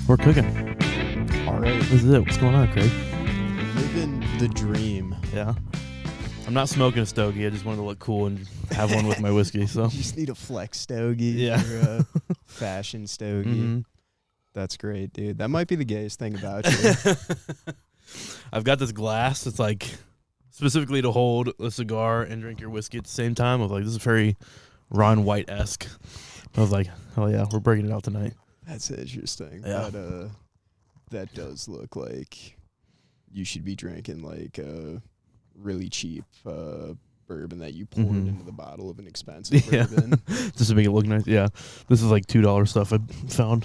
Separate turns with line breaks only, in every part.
We're cooking.
All right.
This is it. What's going on, Craig?
Living the dream.
Yeah. I'm not smoking a stogie. I just wanted to look cool and have one with my whiskey. So
You just need a flex stogie.
Yeah.
Or a fashion stogie.
Mhm.
That's great, dude. That might be the gayest thing about you.
I've got this glass. It's like specifically to hold a cigar and drink your whiskey at the same time. I was like, this is very Ron White-esque. I was like, oh yeah, we're breaking it out tonight.
That's interesting.
Yeah.
That does look like you should be drinking like a really cheap bourbon that you poured into the bottle of an expensive
Yeah.
bourbon.
Just to make it look nice. Yeah. This is like $2 stuff I found.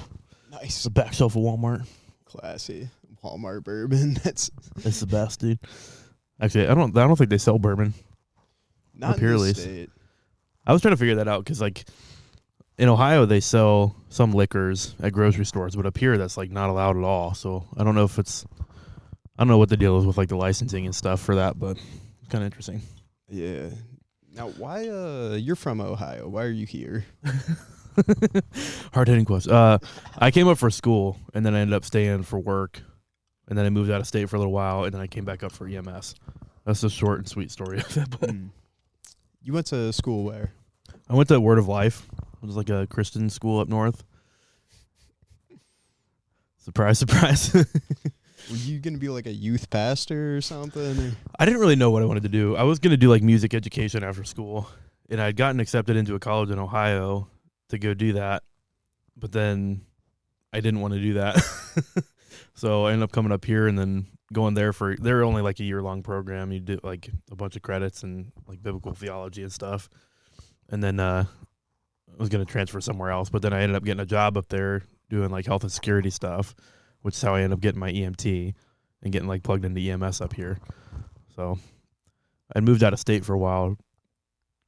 Nice.
The back shelf of Walmart.
Classy. Walmart bourbon. That's
It's the best, dude. Actually, I don't think they sell bourbon.
not
Pure
in this
Lease.
state.
I was trying to figure that out because, like, in Ohio, they sell some liquors at grocery stores, but up here, that's, like, not allowed at all. So I don't know if it's – I don't know what the deal is with, like, the licensing and stuff for that, but it's kind of interesting.
Yeah. Now, why you're from Ohio. Why are you here?
Hard-hitting question. I came up for school, and then I ended up staying for work, and then I moved out of state for a little while, and then I came back up for EMS. That's the short and sweet story of it. But
You went to school where?
I went to Word of Life. It was like a Christian school up north. Surprise, surprise.
Were you going to be like a youth pastor or something? Or?
I didn't really know what I wanted to do. I was going to do like music education after school, and I'd gotten accepted into a college in Ohio to go do that, but then I didn't want to do that. So I ended up coming up here and then going there they're only like a year-long program. You do like a bunch of credits and like biblical theology and stuff. And then I was going to transfer somewhere else, but then I ended up getting a job up there doing like health and security stuff, which is how I ended up getting my EMT and getting like plugged into EMS up here. So I moved out of state for a while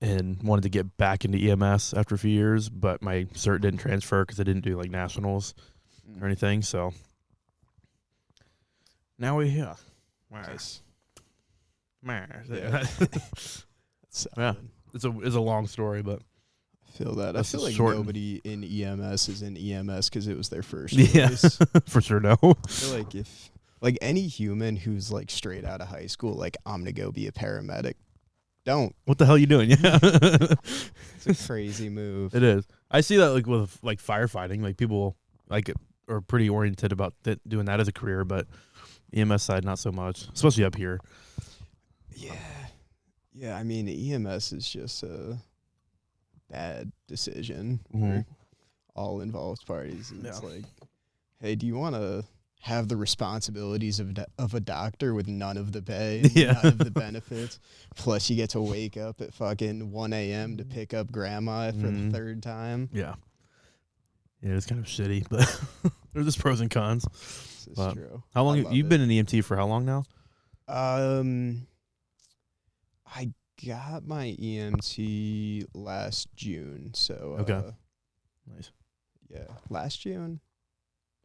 and wanted to get back into EMS after a few years, but my cert didn't transfer because I didn't do like nationals or anything. So now we're here.
Nice.
Yeah.
Yeah.
It's a long story, but
I feel that. I
That's
feel
a
like
short-
nobody in EMS is in EMS because it was their first
yeah,
choice.
for sure. No.
I feel like if like any human who's like straight out of high school, like I'm gonna go be a paramedic. Don't.
What the hell are you doing? Yeah.
It's a crazy move.
It is. I see that like with like firefighting, like people like are pretty oriented about doing that as a career, but EMS side not so much, especially up here.
Yeah. Yeah, I mean EMS is just a bad decision for all involved parties. And It's like, hey, do you want to have the responsibilities of a doctor with none of the pay, none of the benefits, plus you get to wake up at fucking 1 a.m. to pick up grandma for the third time?
Yeah. Yeah, it's kind of shitty, but there's just pros and cons.
This is
But
true.
How long
I
have
love
you
it.
been an EMT for? How long now?
I got my EMT last June, so
Okay. Nice.
yeah, last June.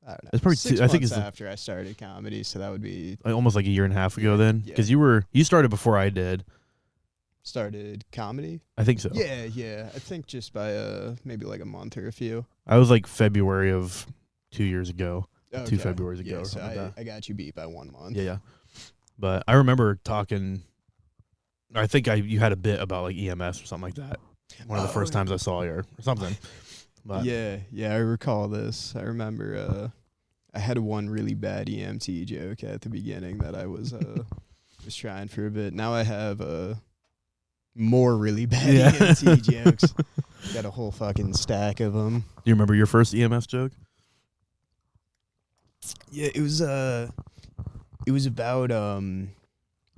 I don't know.
It's probably
6
I think
months
it's
after I started comedy, so that would be
almost like a year and a half ago then,
Yeah.
because you started before I did.
started comedy.
I think so.
Yeah. I think just by maybe like a month or a few.
I was like February of 2 years ago.
Okay.
2 Februarys ago
Yeah,
or
so
something like that.
I got you beat by 1 month.
Yeah. But I remember talking. I think you had a bit about like EMS or something like that. One of the first times I saw you or something. But
Yeah, I recall this. I remember I had one really bad EMT joke at the beginning that I was was trying for a bit. Now I have more really bad EMT jokes. Got a whole fucking stack of them.
Do you remember your first EMS joke?
Yeah, it was about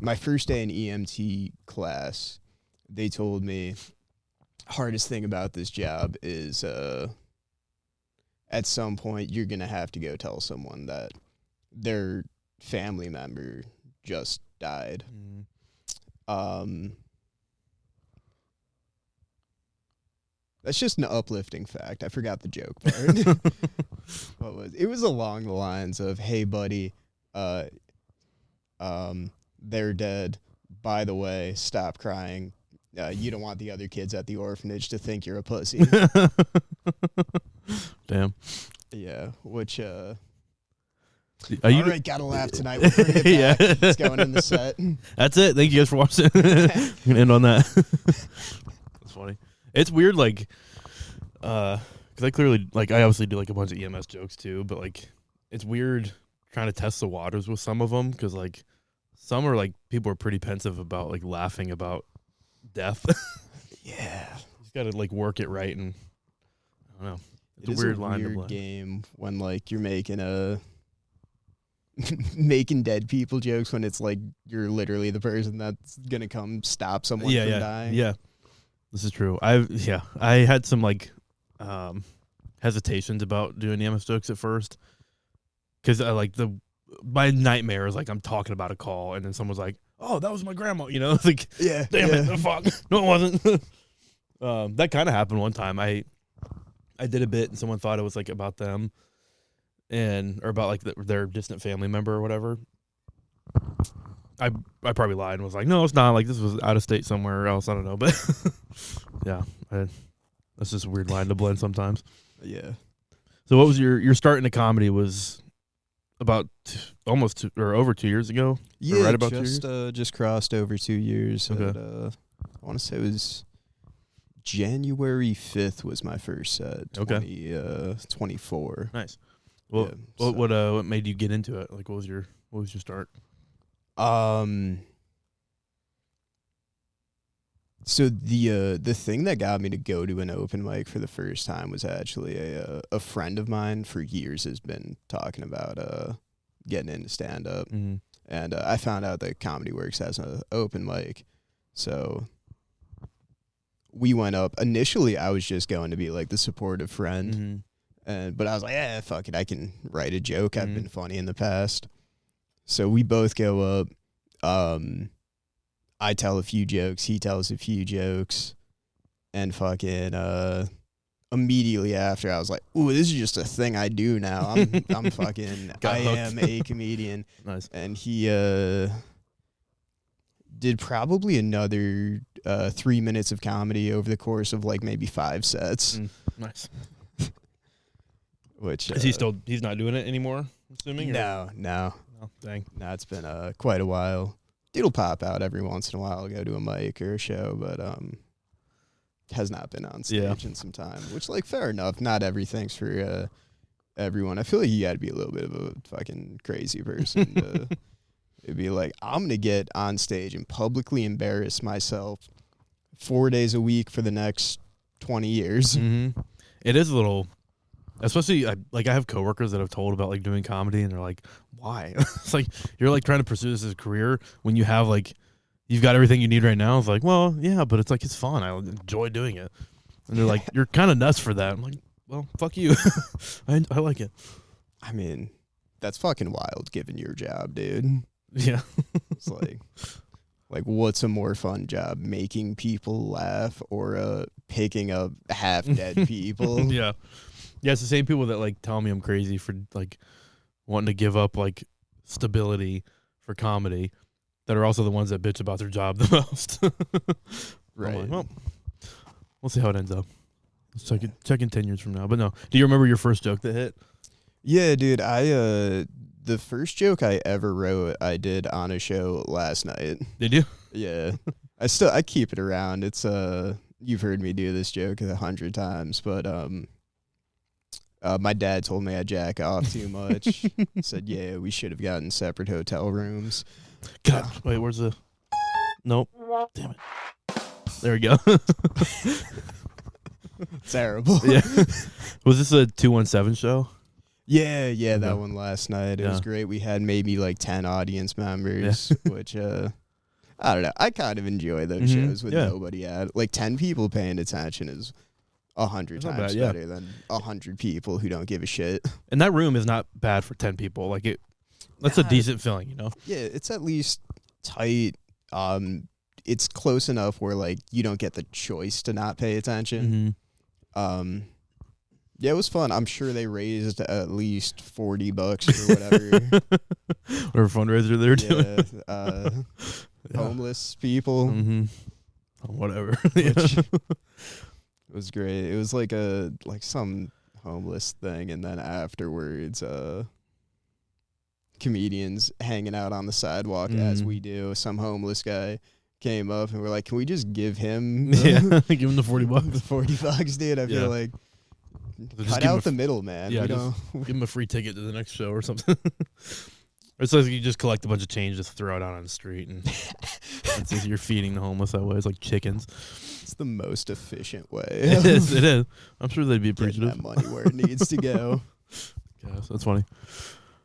my first day in EMT class. They told me hardest thing about this job is at some point you're going to have to go tell someone that their family member just died. That's just an uplifting fact. I forgot the joke part. It was along the lines of, "Hey buddy, they're dead. By the way, stop crying. You don't want the other kids at the orphanage to think you're a pussy."
Damn.
Yeah, which
Are you
All right, gotta laugh tonight. We'll bring it back.
Yeah.
It's going in the set.
That's it. Thank you guys for watching. I'm gonna end on that. That's funny. It's weird, like, because I clearly, like, I obviously do like a bunch of EMS jokes too, but like, it's weird trying to test the waters with some of them because like some are like people are pretty pensive about like laughing about death.
Yeah,
You just gotta like work it right, and I don't know. It's
it is
a weird line to
weird
blend.
game when like you're making making dead people jokes when it's like you're literally the person that's gonna come stop someone from dying.
Yeah, this is true. I had some like hesitations about doing EMS jokes at first because I like my nightmare is like I'm talking about a call and then someone's like, "Oh, that was my grandma," you know? It's like,
Yeah,
damn
yeah.
it, the fuck, no, it wasn't. That kind of happened one time. I did a bit and someone thought it was like about them or about like their distant family member or whatever. I probably lied and was like, no, it's not. Like, this was out of state somewhere else. I don't know. But yeah, that's just a weird line to blend sometimes.
Yeah.
So what was your start into comedy was about almost over 2 years ago?
Yeah,
right about 2 years?
Just crossed over 2 years.
Okay.
I want to say it was January 5th was my first set.
Okay.
24.
Nice. Well,
yeah,
what made you get into it? Like, what was your start?
So the thing that got me to go to an open mic for the first time was actually a friend of mine for years has been talking about getting into stand up,
Mm-hmm.
and I found out that Comedy Works has an open mic, so we went up. Initially, I was just going to be like the supportive friend, but I was like, yeah, fuck it, I can write a joke. I've been funny in the past, so we both go up. I tell a few jokes, he tells a few jokes, and fucking immediately after I was like, ooh, this is just a thing I do now. I'm fucking I am a comedian.
Nice.
And he did probably another 3 minutes of comedy over the course of like maybe 5 sets.
Nice.
Which
Is he's not doing it anymore, assuming?
No.
Oh, dang.
No, it's been quite a while. It'll pop out every once in a while. I'll go to a mic or a show, but has not been on stage in some time. Which, like, fair enough. Not everything's for everyone. I feel like you got to be a little bit of a fucking crazy person to it'd be like, I'm gonna get on stage and publicly embarrass myself 4 days a week for the next 20 years.
Mm-hmm. It is a little. Especially, I have coworkers that have told about like doing comedy, and they're like, "Why?" It's like you're like trying to pursue this as a career when you have like you've got everything you need right now. It's like, well, yeah, but it's like it's fun. I enjoy doing it, and they're like, "You're kind of nuts for that." I'm like, "Well, fuck you. I like it."
I mean, that's fucking wild, given your job, dude.
Yeah,
It's like what's a more fun job, making people laugh or picking up half dead people?
yeah. Yeah, it's the same people that like tell me I'm crazy for like wanting to give up like stability for comedy that are also the ones that bitch about their job the most.
Right.
Like, well, we'll see how it ends up. Let's check in 10 years from now. But no, do you remember your first joke that hit?
Yeah, dude. The first joke I ever wrote, I did on a show last night.
Did you?
Yeah. I keep it around. It's you've heard me do this joke 100 times, but my dad told me I jack off too much. Said, yeah, we should have gotten separate hotel rooms.
God, wait, where's the? Nope. Damn it. There we go.
Terrible.
Yeah. Was this a 217 show?
Yeah, that one last night. It was
Yeah.
great. We had maybe like 10 audience members, which I don't know. I kind of enjoy those shows with nobody at. Like 10 people paying attention is 100
That's not
times
bad, yeah.
better than 100 people who don't give a shit.
And that room is not bad for 10 people. Like that's a decent feeling, you know?
Yeah, it's at least tight. It's close enough where like you don't get the choice to not pay attention. Yeah, it was fun. I'm sure they raised at least $40 for whatever.
Whatever fundraiser they're doing.
Homeless people.
Whatever.
Which it was great. It was like some homeless thing, and then afterwards, comedians hanging out on the sidewalk as we do. Some homeless guy came up and we're like, can we just give him
give him the $40?
The $40, dude. I feel like cut out the middle, man.
Yeah, give him a free ticket to the next show or something. It's like you just collect a bunch of change, just throw it out on the street, and you're feeding the homeless that way. It's like chickens.
It's the most efficient way.
It is. It is. I'm sure they'd be appreciative.
Getting that money where it needs to go.
Yes, that's funny.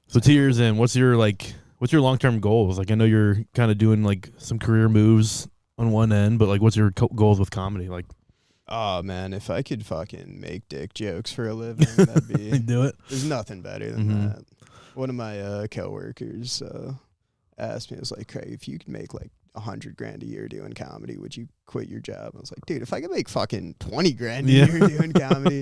So 2 years in, what's your long-term goals? Like, I know you're kind of doing like some career moves on one end, but like, what's your goals with comedy? Like,
oh man, if I could fucking make dick jokes for a living, that'd be
do it.
There's nothing better than that. One of my coworkers asked me, I was like, Craig, if you could make like $100,000 a year doing comedy, would you quit your job? I was like, dude, if I could make fucking $20,000 a year doing comedy,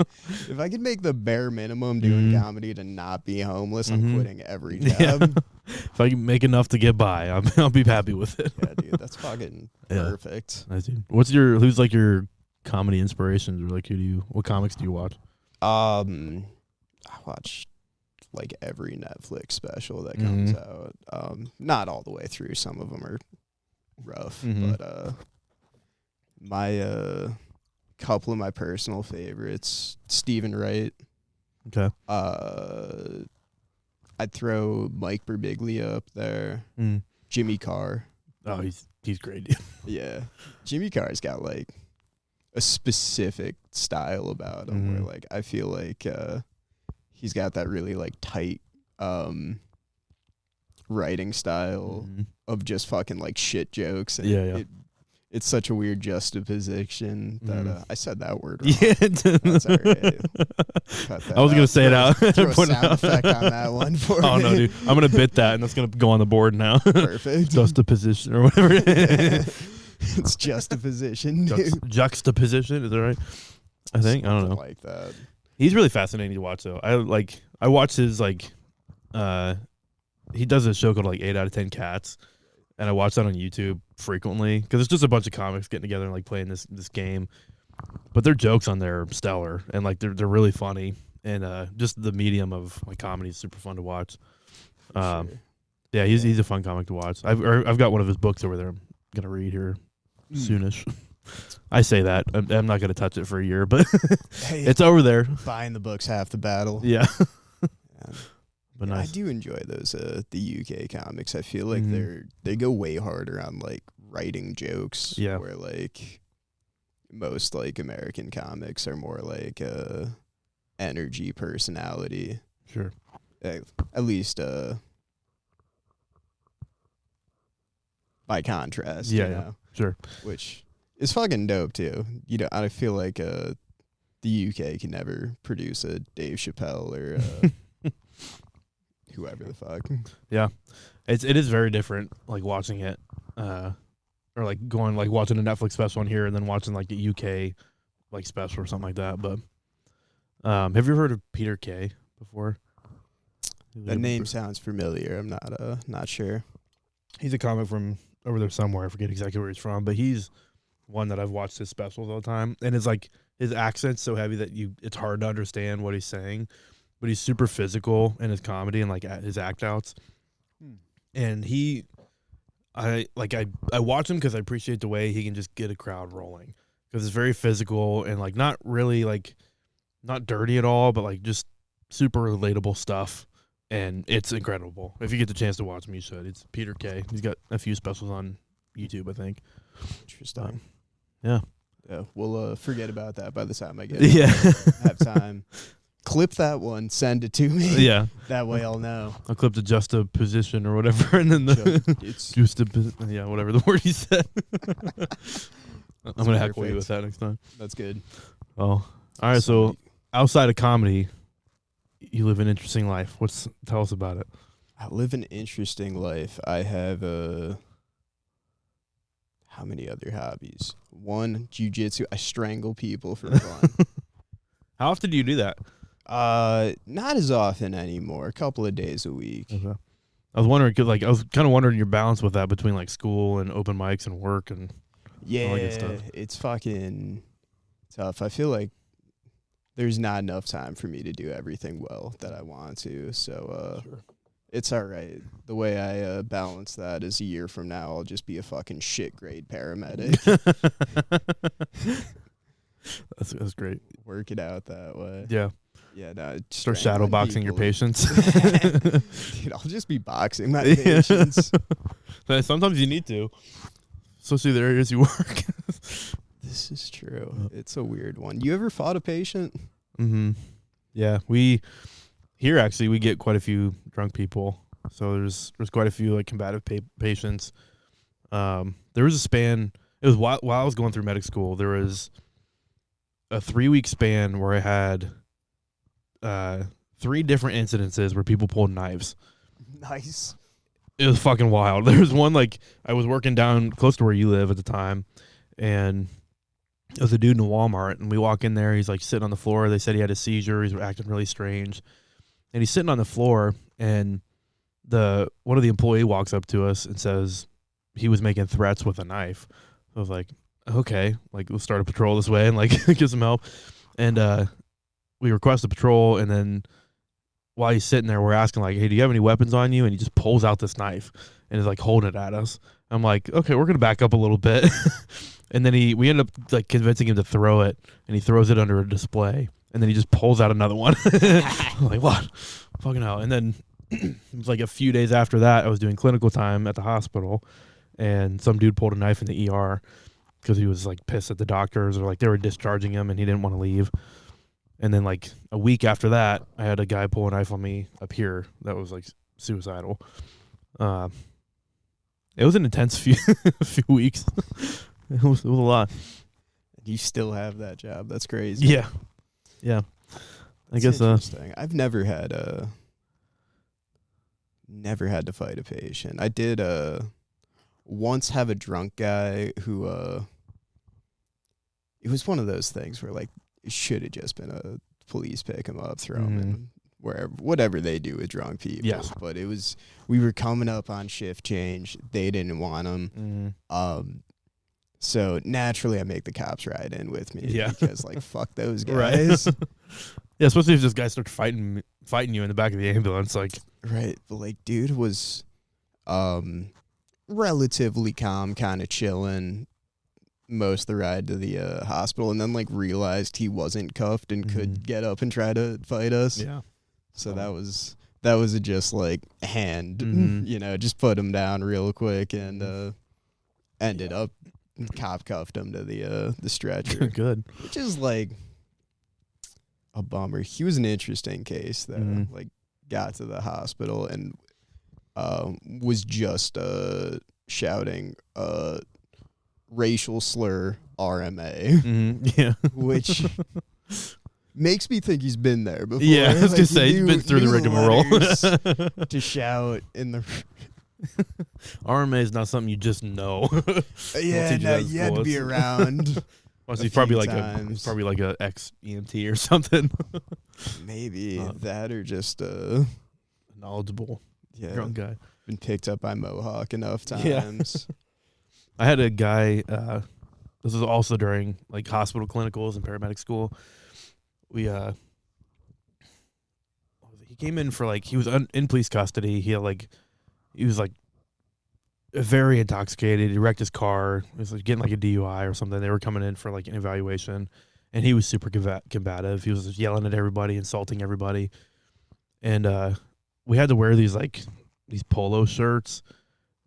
if I could make the bare minimum doing comedy to not be homeless, I'm quitting every job.
Yeah. If I can make enough to get by, I'll be happy with it.
Yeah, dude, that's fucking perfect.
I see. Who's like your comedy inspirations, or like what comics do you watch?
I watch like every Netflix special that comes out. Not all the way through. Some of them are rough, but my couple of my personal favorites, Stephen Wright.
Okay.
I'd throw Mike Birbiglia up there. Jimmy Carr.
Oh, he's great.
Yeah. Jimmy Carr's got like a specific style about him where like I feel like he's got that really like tight writing style of just fucking like shit jokes. And it's such a weird juxtaposition that I said that word wrong. Yeah, that's all right.
I was gonna say it out.
Throw a sound effect on that one for me.
Oh no, dude! I'm gonna bit that, and that's gonna go on the board now.
Perfect.
Juxtaposition or whatever.
It's juxtaposition.
Juxtaposition, is that right? I think.
Something
I don't know.
Like that.
He's really fascinating to watch, though. I watch his he does a show called like 8 out of 10 Cats, and I watch that on YouTube frequently because it's just a bunch of comics getting together and like playing this game. But their jokes on there are stellar, and like they're really funny, and just the medium of like comedy is super fun to watch.
Sure.
Yeah, he's a fun comic to watch. I've got one of his books over there. I'm gonna read here soonish. I say that I'm not gonna touch it for a year, but
hey,
it's over there.
Buying the book's half the battle.
Yeah.
But
nice.
I do enjoy those the UK comics. I feel like they go way harder on like writing jokes.
Yeah.
Where like most like American comics are more like energy, personality.
Sure.
At least by contrast.
Yeah,
you
yeah.
know?
Sure.
Which is fucking dope too. You know, I feel like the UK can never produce a Dave Chappelle or whoever the fuck.
Yeah, it is very different. Like watching it, or like watching a Netflix special on here and then watching like the UK like special or something like that. But have you heard of Peter Kay before?
That name sounds familiar. I'm not sure.
He's a comic from over there somewhere. I forget exactly where he's from, but he's one that I've watched his specials all the time, and it's like his accent's so heavy that it's hard to understand what he's saying. But he's super physical in his comedy and like his act outs. And I watch him because I appreciate the way he can just get a crowd rolling, because it's very physical and like not really like not dirty at all, but like just super relatable stuff. And it's incredible. If you get the chance to watch him, you should. It's Peter Kay. He's got a few specials on YouTube, I think.
Interesting.
Yeah.
We'll forget about that by the time I get have time. Clip that one, send it to me. Yeah. That way I'll know.
I'll clip the juxtaposition or whatever, and then whatever the word he said. I'm going to heckle you with that next time.
That's good.
Oh, all right. So outside of comedy, you live an interesting life. Tell us about it.
I live an interesting life. I have how many other hobbies? One, jiu-jitsu. I strangle people for fun.
How often do you do that?
Not as often anymore. A couple of days a week.
Okay. I was wondering, cause I was kind of wondering your balance with that between like school and open mics and work and all that good stuff.
It's fucking tough. I feel like there's not enough time for me to do everything well that I want to. So It's all right. The way I balance that is a year from now, I'll just be a fucking shit grade paramedic.
That's great.
Work it out that way.
Yeah.
Yeah, no.
Start shadow boxing your patients.
Dude, I'll just be boxing my patients.
Sometimes you need to, especially the areas you work.
This is true. It's a weird one. You ever fought a patient?
Mm-hmm. Yeah, here actually we get quite a few drunk people. So there's quite a few like combative patients. There was a span. It was while I was going through medic school. There was a 3-week span where I had 3 different incidences where people pulled knives.
Nice.
It was fucking wild. There was one, like, I was working down close to where you live at the time, and it was a dude in a Walmart, and we walk in there. He's like sitting on the floor. They said he had a seizure. He's acting really strange, and he's sitting on the floor, and one of the employee walks up to us and says he was making threats with a knife. I was like, okay, like, we'll start a patrol this way and like get some help. And we request a patrol, and then while he's sitting there, we're asking like, hey, do you have any weapons on you? And he just pulls out this knife and is like holding it at us. I'm like, okay, we're gonna back up a little bit. And then we end up like convincing him to throw it, and he throws it under a display, and then he just pulls out another one. I'm like, what? Fucking hell. And then it was like a few days after that, I was doing clinical time at the hospital, and some dude pulled a knife in the ER because he was like pissed at the doctors, or like they were discharging him and he didn't want to leave. And then like a week after that, I had a guy pull a knife on me up here that was like suicidal. It was an intense few weeks. It was a lot.
You still have that job. That's crazy.
Yeah. Yeah. I guess
interesting. I've never had to fight a patient. I did once have a drunk guy who it was one of those things where like it should have just been a police pick him up, throw him in wherever, whatever they do with drunk people.
Yes.
But we were coming up on shift change. They didn't want him. So naturally I make the cops ride in with me.
Yeah.
Because like fuck those guys.
Right. Yeah, especially if this guy starts fighting you in the back of the ambulance, like.
Right. But like dude was relatively calm, kind of chilling most of the ride to the hospital, and then like realized he wasn't cuffed and could get up and try to fight us.
Yeah.
So that was a just like hand, just put him down real quick, and ended up cop cuffed him to the stretcher.
Good.
Which is like a bummer. He was an interesting case though. Like got to the hospital and was just shouting racial slur RMA.
Yeah.
Which makes me think he's been there before.
Yeah, I was gonna say he's been through the rigmarole.
To shout in the
RMA is not something you just know.
Yeah, no, you had to be around.
Well, he's probably like a ex EMT or something.
Maybe that, or just
knowledgeable drunk guy.
Been picked up by Mohawk enough times.
Yeah. I had a guy, this was also during like hospital clinicals and paramedic school. He came in for like, he was in police custody. He was very intoxicated. He wrecked his car. He was like getting like a DUI or something. They were coming in for like an evaluation, and he was super combative. He was just yelling at everybody, insulting everybody. And we had to wear these polo shirts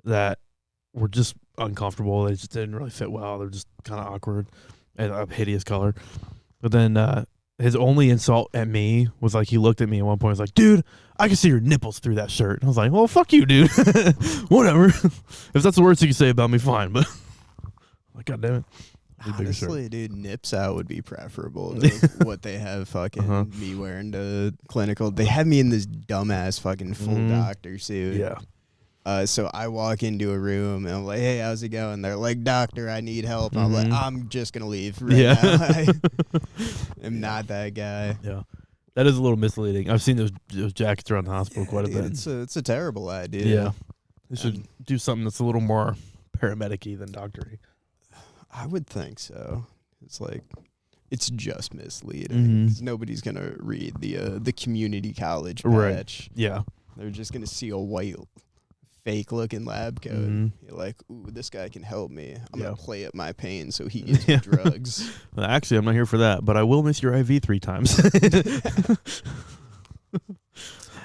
that were just uncomfortable. They just didn't really fit well. They're just kind of awkward and a hideous color. But then his only insult at me was like, he looked at me at one point and was like, dude, I can see your nipples through that shirt. And I was like, well, fuck you, dude. Whatever. If that's the worst you can say about me, fine. But like, God damn it.
Honestly, dude, nips out would be preferable to what they have fucking me wearing to clinical. They had me in this dumbass fucking full doctor suit.
Yeah.
So I walk into a room and I'm like, hey, how's it going? They're like, doctor, I need help. I'm like, I'm just going to leave right now. I am not that guy.
Yeah. That is a little misleading. I've seen those jackets around the hospital quite a bit.
It's a terrible idea.
Yeah. They should do something that's a little more paramedic-y than doctor-y.
I would think so. It's like, it's just misleading. 'Cause nobody's going to read the community college patch.
Right. Yeah.
They're just gonna see a white, fake-looking lab coat. You're like, ooh, this guy can help me. I'm gonna play up my pain so he gets me drugs.
Well, actually, I'm not here for that, but I will miss your IV 3 times.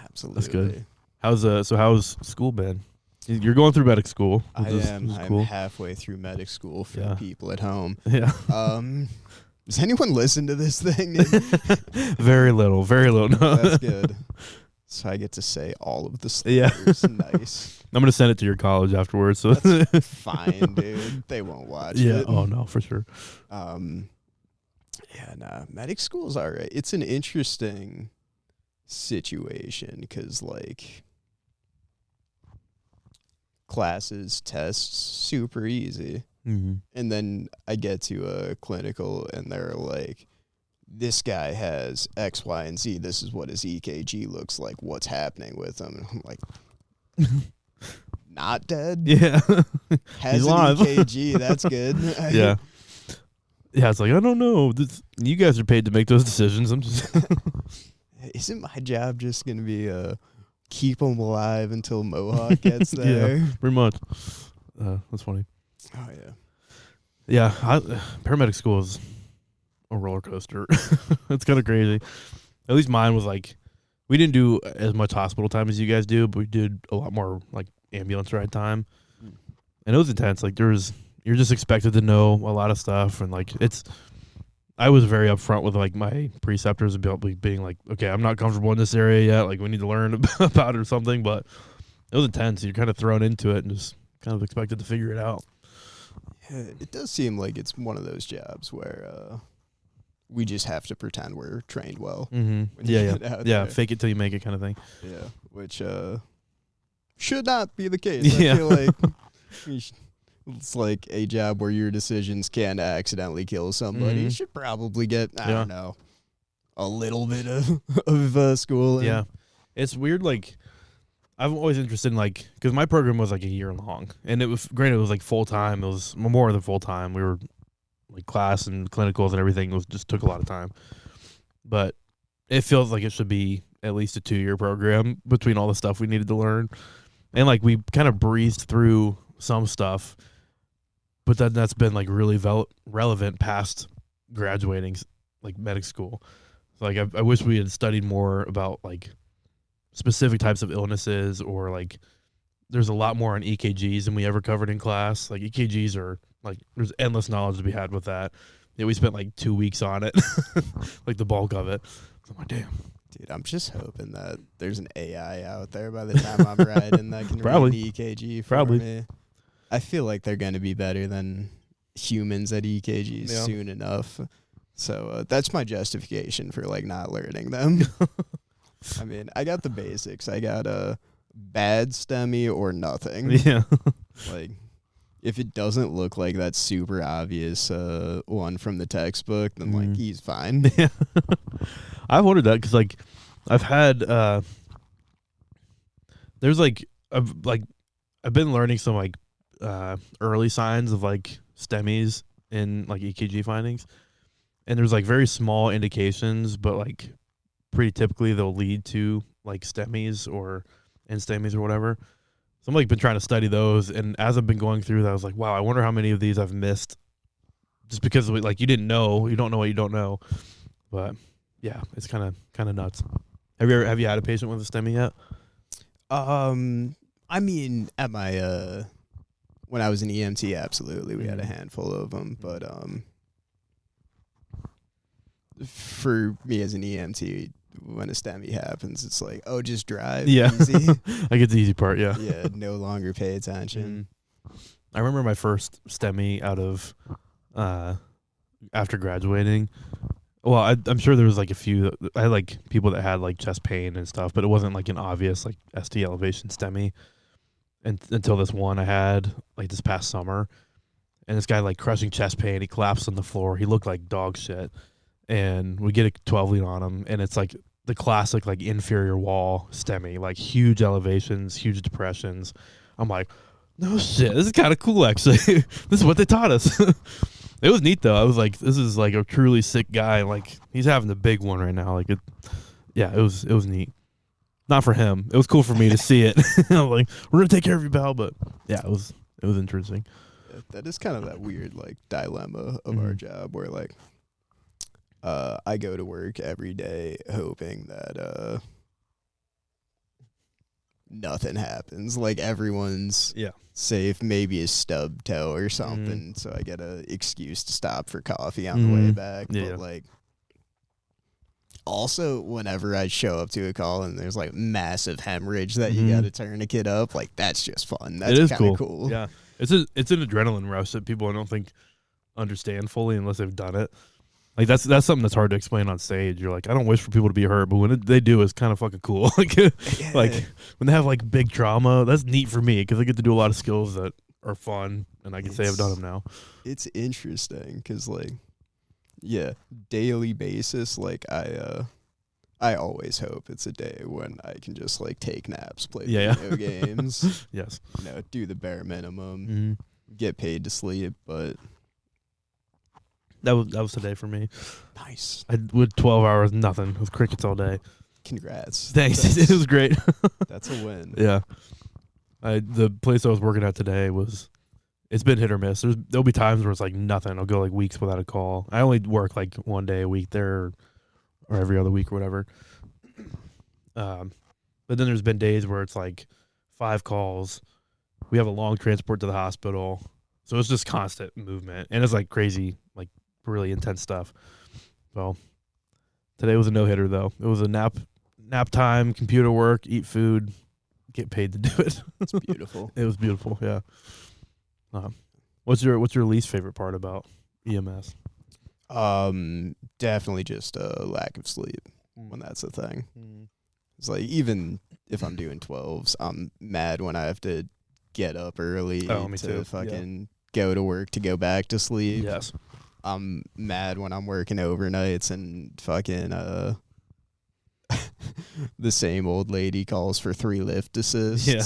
Absolutely.
That's good. How's school been? You're going through medic school.
I am.
Cool.
I'm halfway through medic school for the people at home.
Yeah.
Does anyone listen to this thing?
Very little. No.
That's good. So I get to say all of the slurs. Nice.
I'm gonna send it to your college afterwards. So
that's fine, dude. They won't watch it.
Oh no, for sure.
Medic school's all right. It's an interesting situation because like classes, tests, super easy. And then I get to a clinical and they're like, this guy has X, Y, and Z. This is what his EKG looks like. What's happening with him? And I'm like, not dead?
Yeah.
Has
He's
an
alive.
EKG. That's good.
Yeah. Yeah, it's like, I don't know. You guys are paid to make those decisions. I'm just...
Isn't my job just going to be keep him alive until Mohawk gets there?
Yeah, pretty much. That's funny.
Oh, yeah.
Yeah, paramedic school is a roller coaster. It's kind of crazy. At least mine was like, we didn't do as much hospital time as you guys do, but we did a lot more like ambulance ride time. And it was intense. Like you're just expected to know a lot of stuff. And like I was very upfront with like my preceptors about being like, okay, I'm not comfortable in this area yet. Like we need to learn about it or something, but it was intense. You're kind of thrown into it and just kind of expected to figure it out.
Yeah, it does seem like it's one of those jobs where we just have to pretend we're trained well.
Yeah. Fake it till you make it kind of thing.
Yeah, which should not be the case. I feel like it's like a job where your decisions can accidentally kill somebody. You should probably get, I don't know, a little bit of schooling.
Yeah. It's weird, like, I'm always interested in, like, because my program was, like, a year long. And it was, granted, it was, like, full-time. It was more than full-time. We were, like, class and clinicals and everything just took a lot of time. But it feels like it should be at least a 2-year program between all the stuff we needed to learn. And, like, we kind of breezed through some stuff. But then that's been, like, really relevant past graduating, like, medic school. So, like, I wish we had studied more about, like, specific types of illnesses, or like there's a lot more on EKGs than we ever covered in class. Like EKGs are like, there's endless knowledge to be had with that. Yeah, we spent like 2 weeks on it, like the bulk of it. I'm like, damn.
Dude, I'm just hoping that there's an AI out there by the time I'm riding that can read an EKG for me. I feel like they're going to be better than humans at EKGs soon enough. So that's my justification for like not learning them. I mean, I got the basics. I got a bad STEMI or nothing.
Yeah.
Like, if it doesn't look like that super obvious one from the textbook, then, like, he's fine.
Yeah. I've wondered that because, like, I've had, there's, like, I've been learning some, like, early signs of, like, STEMIs in, like, EKG findings. And there's, like, very small indications, but, like, pretty typically they'll lead to like STEMIs or NSTEMIs or whatever. So I'm like been trying to study those, and as I've been going through that, I was like, wow, I wonder how many of these I've missed just because like you don't know what you don't know. But yeah, it's kind of nuts. Have you had a patient with a STEMI yet?
I mean, at my when I was an EMT, absolutely, we had a handful of them, but for me as an EMT, when a STEMI happens, it's like, oh, just drive.
Yeah.
Easy.
I get the easy part, yeah.
Yeah, no longer pay attention.
I remember my first STEMI out of after graduating. Well, I'm sure there was like a few. I had like people that had like chest pain and stuff, but it wasn't like an obvious like ST elevation STEMI. And until this one I had like this past summer, and this guy like crushing chest pain. He collapsed on the floor. He looked like dog shit. And we get a 12 lead on him, and it's like the classic like inferior wall STEMI, like huge elevations, huge depressions. I'm like, no shit, this is kind of cool actually. This is what they taught us. It was neat though. I was like, this is like a truly sick guy. Like he's having the big one right now. Like it was neat. Not for him. It was cool for me to see it. I'm like, we're gonna take care of you, pal. But yeah, it was interesting.
That is kind of that weird like dilemma of our job where like I go to work every day hoping that nothing happens. Like everyone's safe, maybe a stub toe or something. So I get an excuse to stop for coffee on the way back. But like also whenever I show up to a call and there's like massive hemorrhage that you got to tourniquet up, like that's just fun. That's kind of cool.
Yeah. It's an adrenaline rush that people I don't think understand fully unless they've done it. Like that's something that's hard to explain on stage. You're like, I don't wish for people to be hurt, but when they do, it's kind of fucking cool. Like when they have like big trauma, that's neat for me because I get to do a lot of skills that are fun, and I can say I've done them now.
It's interesting because like, daily basis, like I always hope it's a day when I can just like take naps, play video games.
Yes.
Do the bare minimum, get paid to sleep, but
that was today for me.
Nice.
I did 12 hours, nothing. It was crickets all day.
Congrats.
Thanks. It was great.
That's a win.
Yeah. The place I was working at today it's been hit or miss. There'll be times where it's like nothing. I'll go like weeks without a call. I only work like one day a week there or every other week or whatever. But then there's been days where it's like 5 calls. We have a long transport to the hospital. So it's just constant movement. And it's like crazy, like really intense stuff. Well, today was a no-hitter though. It was a nap time, computer work, eat food, get paid to do it.
It's beautiful.
It was beautiful, yeah. What's your least favorite part about EMS?
Definitely just a lack of sleep when that's a thing. It's like even if I'm doing 12s, I'm mad when I have to get up early to fucking go to work to go back to sleep.
Yes.
I'm mad when I'm working overnights and fucking the same old lady calls for 3 lift assists.
Yeah.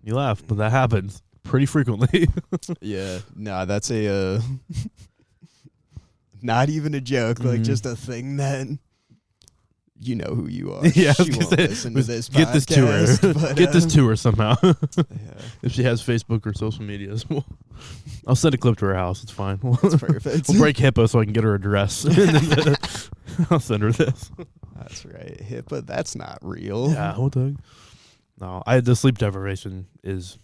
You laugh, but that happens pretty frequently.
Yeah. Nah, that's a not even a joke, like just a thing that you know who you are.
Yeah,
she won't listen to this
get this to her.
But,
get this to her somehow.
Yeah.
If she has Facebook or social medias, I'll send a clip to her house. It's fine.
That's perfect.
We'll break HIPAA so I can get her address. And then, I'll send her this.
That's right. HIPAA, that's not real.
Yeah, hold on. No, the sleep deprivation is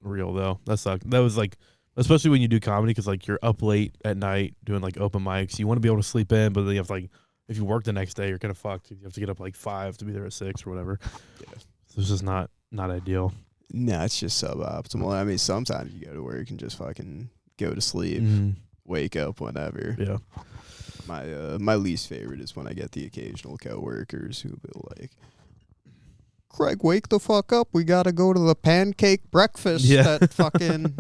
real though. That sucked. That was like, especially when you do comedy, because like you're up late at night doing like open mics. You want to be able to sleep in, but then you have to, like, if you work the next day, you're kind of fucked. You have to get up like 5 to be there at 6 or whatever. Yeah. So it's just not ideal.
No, it's just suboptimal. I mean, sometimes you go to work and just fucking go to sleep, wake up whenever.
Yeah.
My least favorite is when I get the occasional coworkers who will be like, Craig, wake the fuck up. We got to go to the pancake breakfast at fucking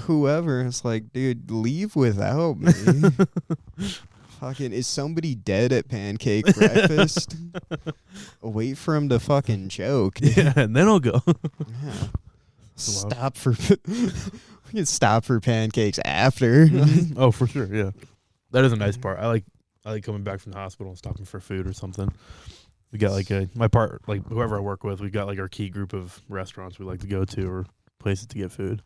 whoever. It's like, dude, leave without me. Fucking, is somebody dead at pancake breakfast? Wait for him to fucking choke.
Yeah, and then I'll go.
Yeah. We can stop for pancakes after.
Oh, for sure, yeah. That is a nice part. I like coming back from the hospital and stopping for food or something. We got like whoever I work with, we've got like our key group of restaurants we like to go to or places to get food.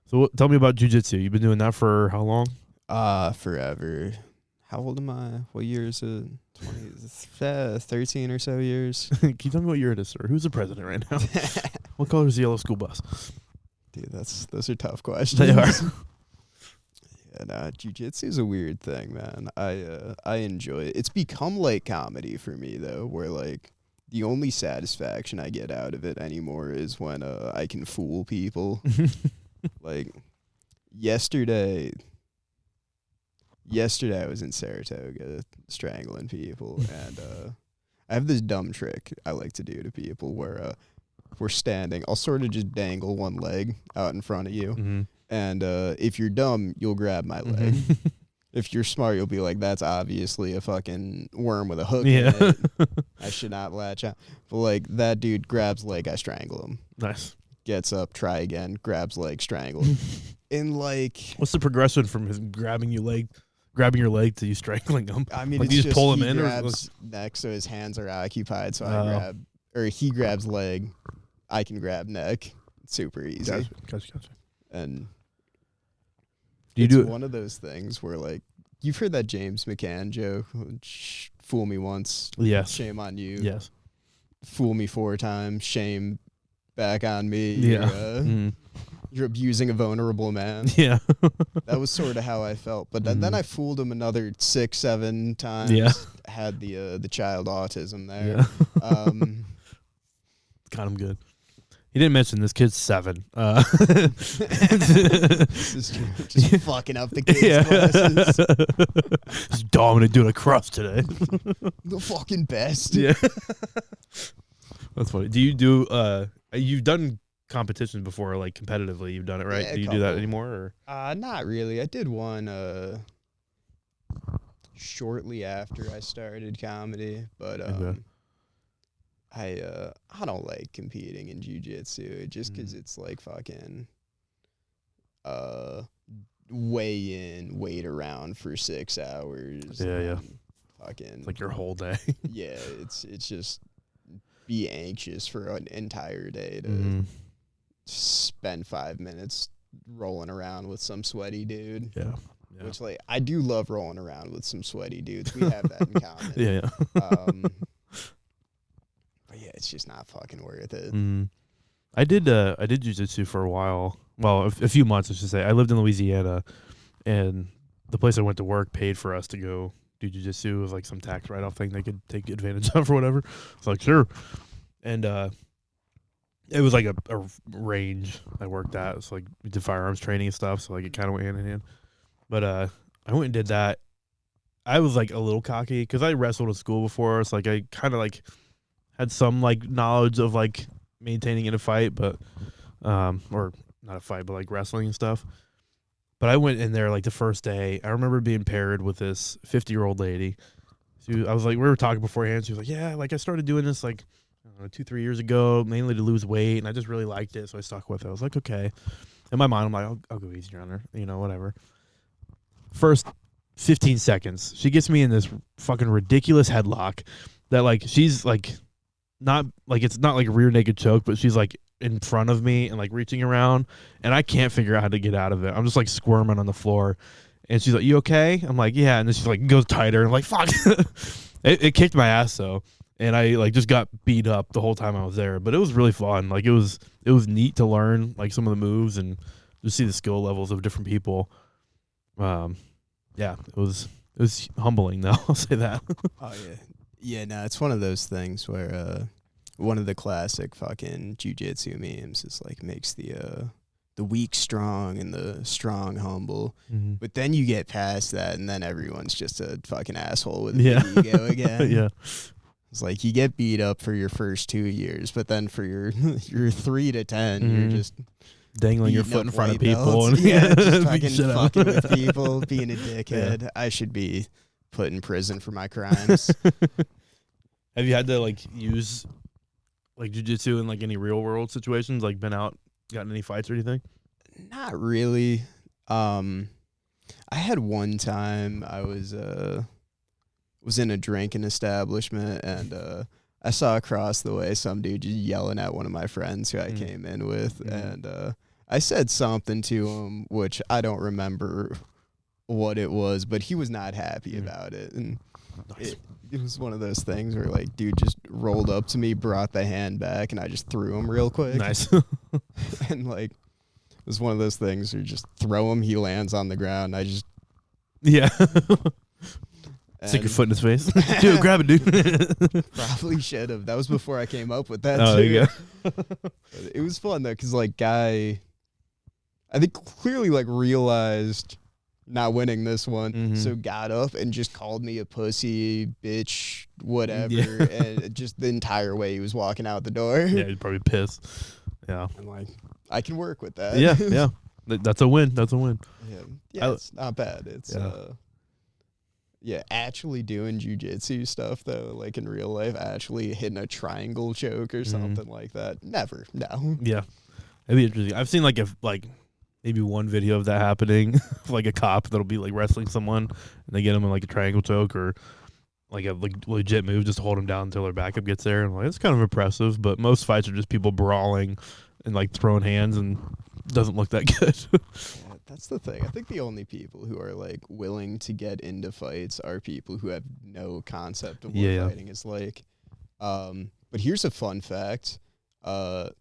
So tell me about jiu-jitsu. You've been doing that for how long?
Forever. How old am I? What year is it? 13 or so years.
Can you tell me what year it is, sir? Who's the president right now? What color is the yellow school bus?
Dude, those are tough questions.
They are.
Yeah, jiu-jitsu is a weird thing, man. I enjoy it. It's become like comedy for me, though, where, like, the only satisfaction I get out of it anymore is when I can fool people. Like, yesterday I was in Saratoga strangling people, and I have this dumb trick I like to do to people where if we're standing, I'll sort of just dangle one leg out in front of you. And if you're dumb, you'll grab my leg. If you're smart, you'll be like, that's obviously a fucking worm with a hook in it. I should not latch out. But, like, that dude grabs leg, I strangle him.
Nice.
Gets up, try again, grabs leg, strangle him. And, like...
What's the progression from his grabbing you leg, grabbing your leg to you strangling him?
I mean,
like
it's
you just pull him
he
in,
grabs neck, so his hands are occupied. So I grab, or he grabs leg, I can grab neck. It's super easy.
Gotcha.
And
do you
it's
do
one of those things where, like, you've heard that James McCann joke, fool me once,
yes,
shame on you.
Yes,
Fool me 4 times, shame back on me.
Yeah,
You're abusing a vulnerable man.
Yeah,
That was sort of how I felt. But then I fooled him another 6, 7 times.
Yeah.
Had the child autism there.
Yeah. Got him good. He didn't mention this kid's 7.
This is true. Just fucking up the kids' classes.
This dominant doing a crust today.
The fucking best.
Yeah. That's funny. Do you do you've done competitions before, like competitively, you've done it, right?
Yeah,
do you do that anymore, or?
Not really. I did one shortly after I started comedy, but I don't like competing in jiu-jitsu just because it's like fucking weigh in, wait around for 6 hours.
Yeah.
Fucking
It's like your whole day.
yeah, it's just be anxious for an entire day to spend 5 minutes rolling around with some sweaty dude.
Yeah.
Which, like, I do love rolling around with some sweaty dudes. We have that in common.
Yeah.
But yeah, it's just not fucking worth it.
I did jiu-jitsu for a while. Well, a few months, I should say. I lived in Louisiana, and the place I went to work paid for us to go do jiu-jitsu. It was like some tax write-off thing they could take advantage of or whatever. It's like, sure. And it was like a range I worked at. So like we did firearms training and stuff, so like it kind of went hand in hand. But I went and did that. I was like a little cocky because I wrestled in school before, so like I kind of like had some like knowledge of like maintaining in a fight, but or not a fight, but like wrestling and stuff. But I went in there like the first day. I remember being paired with this 50-year-old lady. I was like, we were talking beforehand. She was like, yeah, like I started doing this like, I don't know, 2-3 years ago, mainly to lose weight, and I just really liked it, so I stuck with it. I was like, okay. In my mind, I'm like, I'll go easier on her, whatever. First 15 seconds, she gets me in this fucking ridiculous headlock that like she's like not like it's not like a rear naked choke, but she's like in front of me and like reaching around, and I can't figure out how to get out of it. I'm just like squirming on the floor, and she's like, "You okay?" I'm like, "Yeah," and then she's like goes tighter, and I'm like, "Fuck!" It kicked my ass though, and I like just got beat up the whole time I was there. But it was really fun. Like it was neat to learn like some of the moves and just see the skill levels of different people. Yeah, it was humbling though. I'll say that.
Oh yeah, no, it's one of those things where one of the classic fucking jiu-jitsu memes is like makes the weak strong and the strong humble, but then you get past that and then everyone's just a fucking asshole with a big ego again.
Yeah,
it's like you get beat up for your first 2 years, but then for your 3 to 10, you're just
dangling your foot in front of people
and just fucking
with
people, being a dickhead. I should be put in prison for my crimes.
Have you had to like use like jiu-jitsu in like any real world situations? Like been out, gotten any fights or anything?
Not really. I had one time I was in a drinking establishment and I saw across the way some dude just yelling at one of my friends who I came in with, and I said something to him, which I don't remember what it was, but he was not happy about it. And
Nice.
it was one of those things where, like, dude just rolled up to me, brought the hand back, and I just threw him real quick.
Nice.
And, like, it was one of those things where you just throw him, he lands on the ground, I just...
Yeah. Stick your foot in his face. Dude, grab it, dude.
Probably should have. That was before I came up with that,
Oh,
too.
there you
go. It was fun, though, because, like, guy, I think clearly, like, realized not winning this one, so got up and just called me a pussy, bitch, whatever, and just the entire way he was walking out the door.
Yeah, he's probably pissed. Yeah.
I'm like, I can work with that.
Yeah. That's a win.
Yeah, it's not bad. It's, actually doing jiu-jitsu stuff, though, like in real life, actually hitting a triangle choke or something like that. Never, no.
Yeah. It'd be interesting. I've seen like maybe one video of that happening, like a cop that'll be like wrestling someone, and they get him in like a triangle choke or like a legit move just to hold him down until their backup gets there. And like it's kind of impressive, but most fights are just people brawling and like throwing hands, and doesn't look that good.
Yeah, that's the thing. I think the only people who are like willing to get into fights are people who have no concept of what fighting is like. But here's a fun fact. So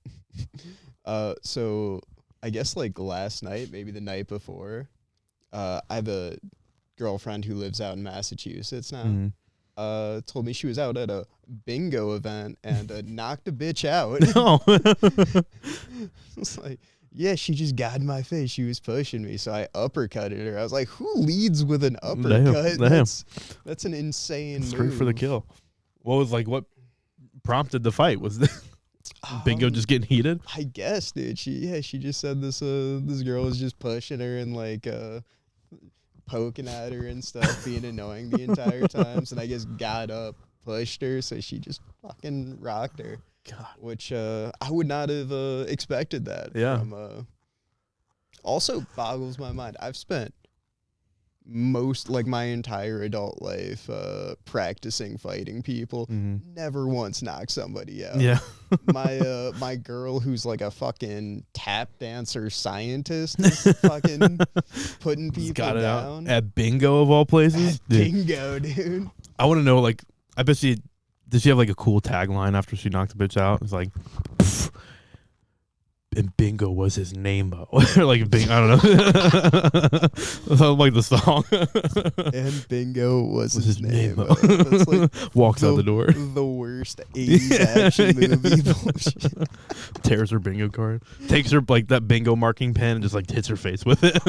I guess like last night, maybe the night before, I have a girlfriend who lives out in Massachusetts now.
Mm-hmm.
Told me she was out at a bingo event and knocked a bitch out.
No.
It's like, yeah, she just got in my face. She was pushing me, so I uppercutted her. I was like, who leads with an uppercut?
Damn.
That's an insane
Straight
move.
for the kill. What prompted the fight? Was the bingo just getting heated?
I guess, dude. She just said this girl was just pushing her and like poking at her and stuff, being annoying the entire time. So I guess got up, pushed her, so she just fucking rocked her.
God.
Which I would not have expected that.
Yeah.
From, also boggles my mind. I've spent my entire adult life practicing fighting people.
Mm-hmm.
Never once knocked somebody out.
Yeah.
My girl, who's like a fucking tap dancer scientist, is fucking putting people
Got it
down
out at bingo of all places.
bingo, dude.
I want to know, like, I bet did she have like a cool tagline after she knocked the bitch out? It's like, and bingo was his name-o. Or like, I don't know. Sounds like the song.
And bingo was his name.
That's like walks out the door.
The worst 80s action movie bullshit.
Tears her bingo card. Takes her like that bingo marking pen and just like hits her face with it.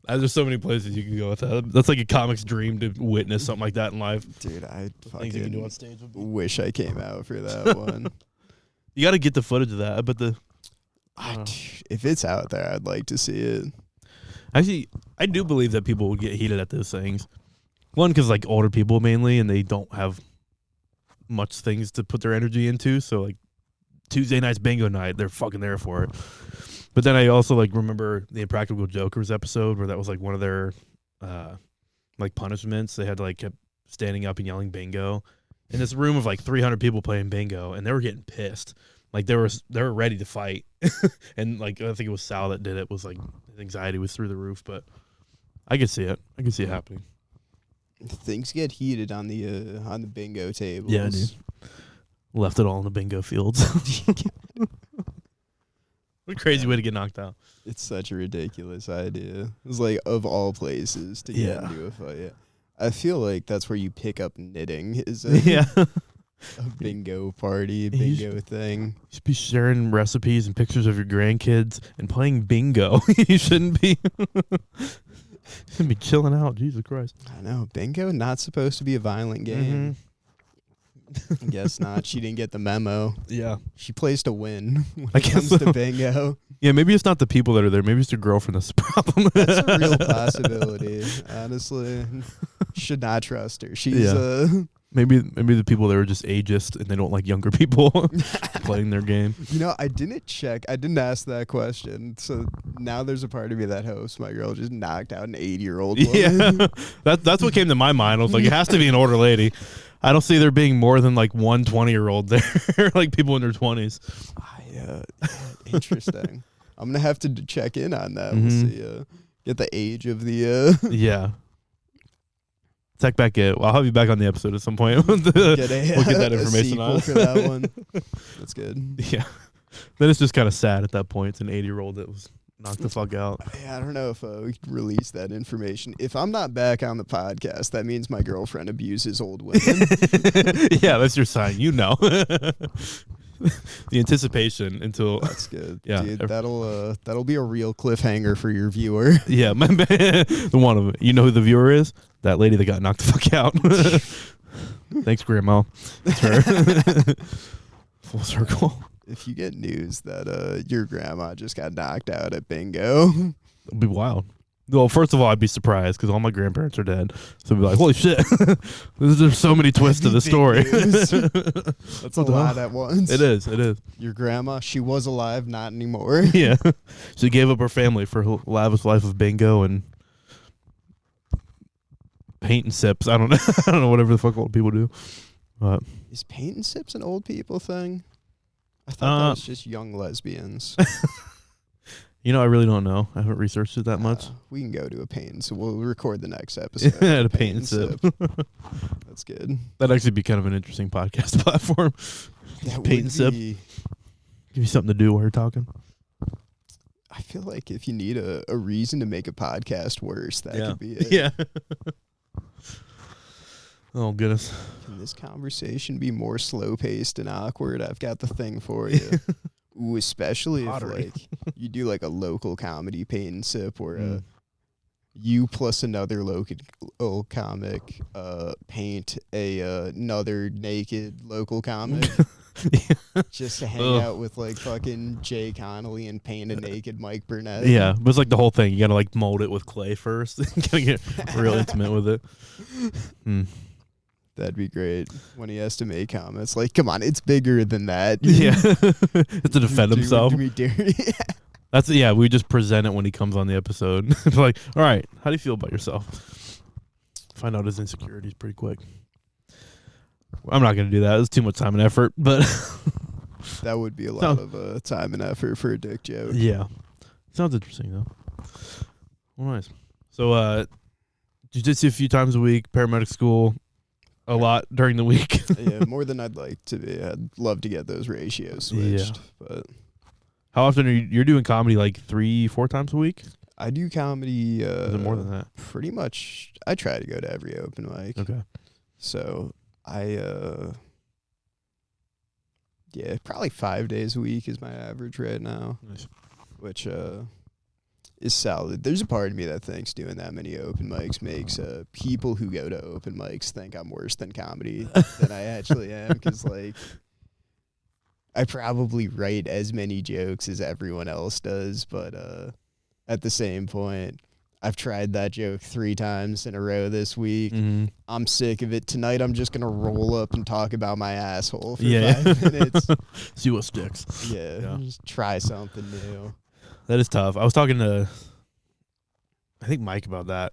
There's so many places you can go with that. That's like a comic's dream to witness something like that in life.
Dude, I
Things you can do on stage would be.
wish I came out for that one.
You got to get the footage of that. But
If it's out there, I'd like to see it.
Actually, I do believe that people would get heated at those things. One, because like older people mainly, and they don't have much things to put their energy into. So like Tuesday night's bingo night, they're fucking there for it. But then I also like remember the Impractical Jokers episode where that was like one of their like punishments. They had to like kept standing up and yelling bingo in this room of like 300 people playing bingo, and they were getting pissed. Like they were ready to fight. And like I think it was Sal that did it. Was like his anxiety was through the roof. But I could see it. I could see it happening.
Things get heated on the bingo tables.
Yeah, dude. Left it all in the bingo fields. What a crazy way to get knocked out.
It's such a ridiculous idea. It's like, of all places to get into a fight. I feel like that's where you pick up knitting, is a bingo party, bingo thing.
You should be sharing recipes and pictures of your grandkids and playing bingo. You shouldn't be. Shouldn't be chilling out. Jesus Christ.
I know. Bingo, not supposed to be a violent game.
Mm-hmm.
Guess not. She didn't get the memo.
Yeah.
She plays to win when
I
it
guess
comes
so.
to bingo.
Yeah, maybe it's not the people that are there. Maybe it's your girlfriend that's the problem.
That's a real possibility, honestly. Should not trust her. She's
maybe the people there are just ageist and they don't like younger people playing their game.
You know, I didn't ask that question. So now there's a part of me that hopes my girl just knocked out an 80-year-old woman.
Yeah. That's what came to my mind. I was like, it has to be an older lady. I don't see there being more than like 1 20-year-old there, like people in their 20s.
Interesting. I'm going to have to check in on that.
Mm-hmm.
We'll see. Get the age of the...
Yeah. Check back it. I'll have you back on the episode at some point. We'll get that information on
for that one. That's good.
Yeah. Then it's just kind of sad at that point. It's an 80-year-old that was knocked the fuck out.
Yeah, I don't know if we could release that information. If I'm not back on the podcast, that means my girlfriend abuses old women.
Yeah, that's your sign. You know. The anticipation until
that's good.
Yeah,
dude, that'll be a real cliffhanger for your viewer.
Yeah, the one of it. You know who the viewer is? That lady that got knocked the fuck out. Thanks, Grandma. That's her. Full circle.
If you get news that your grandma just got knocked out at bingo,
It'll be wild. Well, first of all, I'd be surprised because all my grandparents are dead. So I'd be like, holy shit. There's so many twists to the story.
That's a lot at once.
It is.
Your grandma, she was alive, not anymore.
Yeah. She gave up her family for her lavish life of bingo and paint and sips. I don't know. I don't know, whatever the fuck old people do. But
is paint and sips an old people thing? I thought that was just young lesbians.
You know, I really don't know. I haven't researched it that much.
We can go to a paint, so we'll record the next episode.
At a paint and sip.
That's good.
That'd actually be kind of an interesting podcast platform. Paint and sip. Give you something to do while you're talking.
I feel like if you need a reason to make a podcast worse, that could be it.
Yeah. Oh, goodness.
Can this conversation be more slow-paced and awkward? I've got the thing for you. Ooh, especially if like you do like a local comedy paint and sip where you plus another local comic paint another naked local comic just to hang out with like fucking Jay Connolly and paint a naked Mike Burnett.
Yeah, but it's like the whole thing. You gotta like mold it with clay first. You gotta get real intimate with it.
That'd be great when he has to make comments. Like, come on, it's bigger than that.
Yeah. It's to defend himself. That's we just present it when he comes on the episode. Like, all right, how do you feel about yourself? Find out his insecurities pretty quick. I'm not gonna do that. It's too much time and effort, but
that would be a lot of time and effort for a dick joke.
Yeah. Sounds interesting though. Well, nice. So jiu-jitsu a few times a week, paramedic school a lot during the week.
Yeah, more than I'd like to be. I'd love to get those ratios switched. Yeah. But
how often are you're doing comedy? Like 3-4 times a week?
I do comedy.
Is it more than that?
Pretty much. I try to go to every open mic.
Okay.
So probably 5 days a week is my average right now.
Nice.
Which is solid. There's a part of me that thinks doing that many open mics makes people who go to open mics think I'm worse than comedy than I actually am. Because, like, I probably write as many jokes as everyone else does. But at the same point, I've tried that joke 3 times in a row this week. Mm-hmm. I'm sick of it. Tonight, I'm just going to roll up and talk about my asshole for 5 minutes.
See what sticks.
Yeah. Just try something new.
That is tough. I was talking to, I think, Mike about that,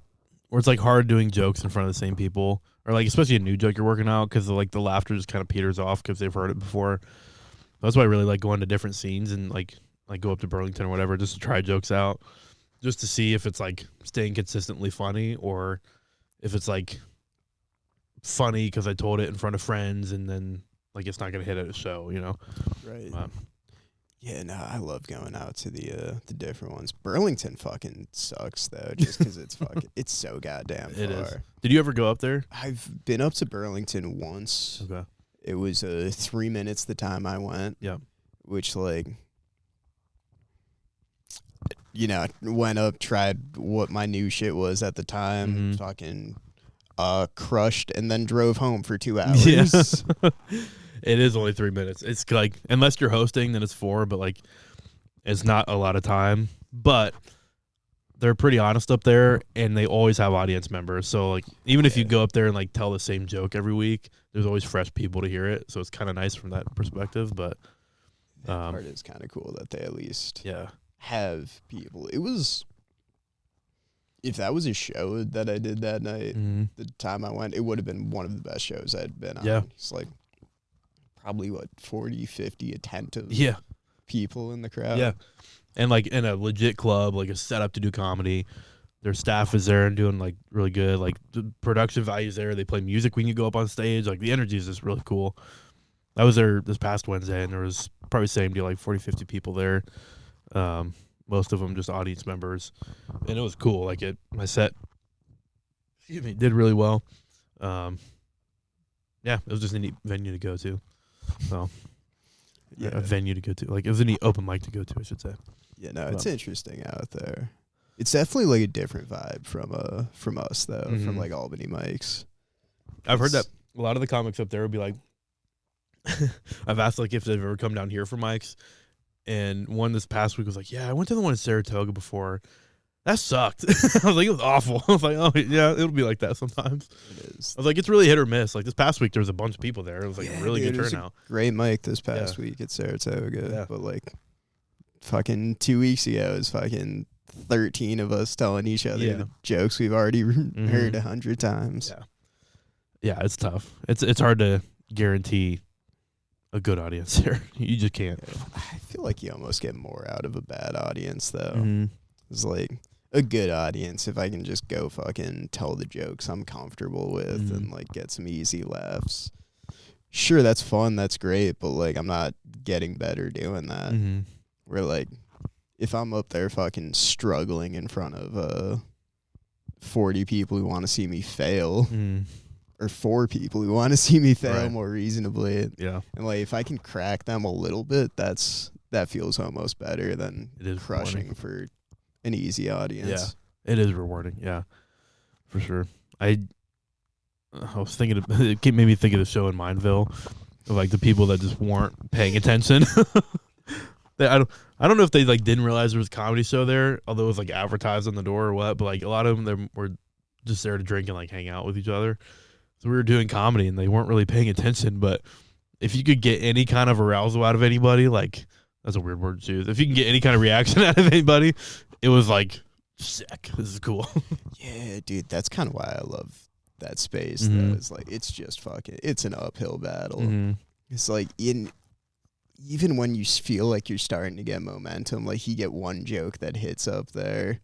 where it's like hard doing jokes in front of the same people, or like especially a new joke you're working out because like the laughter just kind of peters off because they've heard it before. That's why I really like going to different scenes and like go up to Burlington or whatever just to try jokes out, just to see if it's like staying consistently funny or if it's like funny because I told it in front of friends and then like it's not gonna hit at a show, you know?
Right. Yeah, no, I love going out to the different ones. Burlington fucking sucks though, just because it's so goddamn far.
It is. Did you ever go up there?
I've been up to Burlington once.
Okay.
It was 3 minutes the time I went.
Yeah.
Which went up, tried what my new shit was at the time, fucking crushed, and then drove home for 2 hours.
Yeah. It is only 3 minutes. It's like, unless you're hosting, then it's 4, but like, it's not a lot of time. But they're pretty honest up there, and they always have audience members. So like, even if you go up there and like tell the same joke every week, there's always fresh people to hear it. So it's kind of nice from that perspective. But
that part is kind of cool that they at least have people. It was, if that was a show that I did that night, the time I went, it would have been one of the best shows I'd been on.
Yeah.
It's like probably 40, 50 attentive people in the crowd.
Yeah. And like in a legit club, like a setup to do comedy, their staff is there and doing like really good. Like the production value's there. They play music when you go up on stage. Like the energy is just really cool. I was there this past Wednesday and there was probably same deal, like 40, 50 people there. Most of them just audience members. And it was cool. Like my set, did really well. It was just a neat venue to go to. So, a venue to go to. Like, it was a neat open mic to go to, I should say.
Yeah, no, it's interesting out there. It's definitely like a different vibe from us, though, from like Albany mics.
I've heard that a lot of the comics up there would be like, I've asked like if they've ever come down here for mics, and one this past week was like, yeah, I went to the one in Saratoga before. That sucked. I was like, it was awful. I was like, oh yeah, it'll be like that sometimes.
It is.
I was like, it's really hit or miss. Like this past week, there was a bunch of people there. It was like
Yeah,
a really
dude,
good
it was
turnout.
a great mic this past week at Saratoga.
Yeah.
But like fucking 2 weeks ago, it was fucking 13 of us telling each other the jokes we've already heard 100 times.
Yeah, it's tough. It's hard to guarantee a good audience here. You just can't.
I feel like you almost get more out of a bad audience, though.
Mm-hmm.
It's like a good audience, if I can just go fucking tell the jokes I'm comfortable with and like get some easy laughs. Sure, that's fun, that's great, but like I'm not getting better doing that. Where like if I'm up there fucking struggling in front of 40 people who want to see me fail, or 4 people who want to see me fail more reasonably, and like if I can crack them a little bit, that feels almost better than crushing for an easy audience.
Yeah, it is rewarding. Yeah, for sure. I was thinking it made me think of the show in Mineville, of like the people that just weren't paying attention. I don't know if they like didn't realize there was a comedy show there, although it was like advertised on the door or what. But like a lot of them were just there to drink and like hang out with each other. So we were doing comedy and they weren't really paying attention. But if you could get any kind of arousal out of anybody, like that's a weird word to choose. If you can get any kind of reaction out of anybody, it was like sick. This is cool.
Yeah, dude, that's kind of why I love that space. Though it's like it's just fucking. It's an uphill battle. It's like even when you feel like you're starting to get momentum, like you get one joke that hits up there,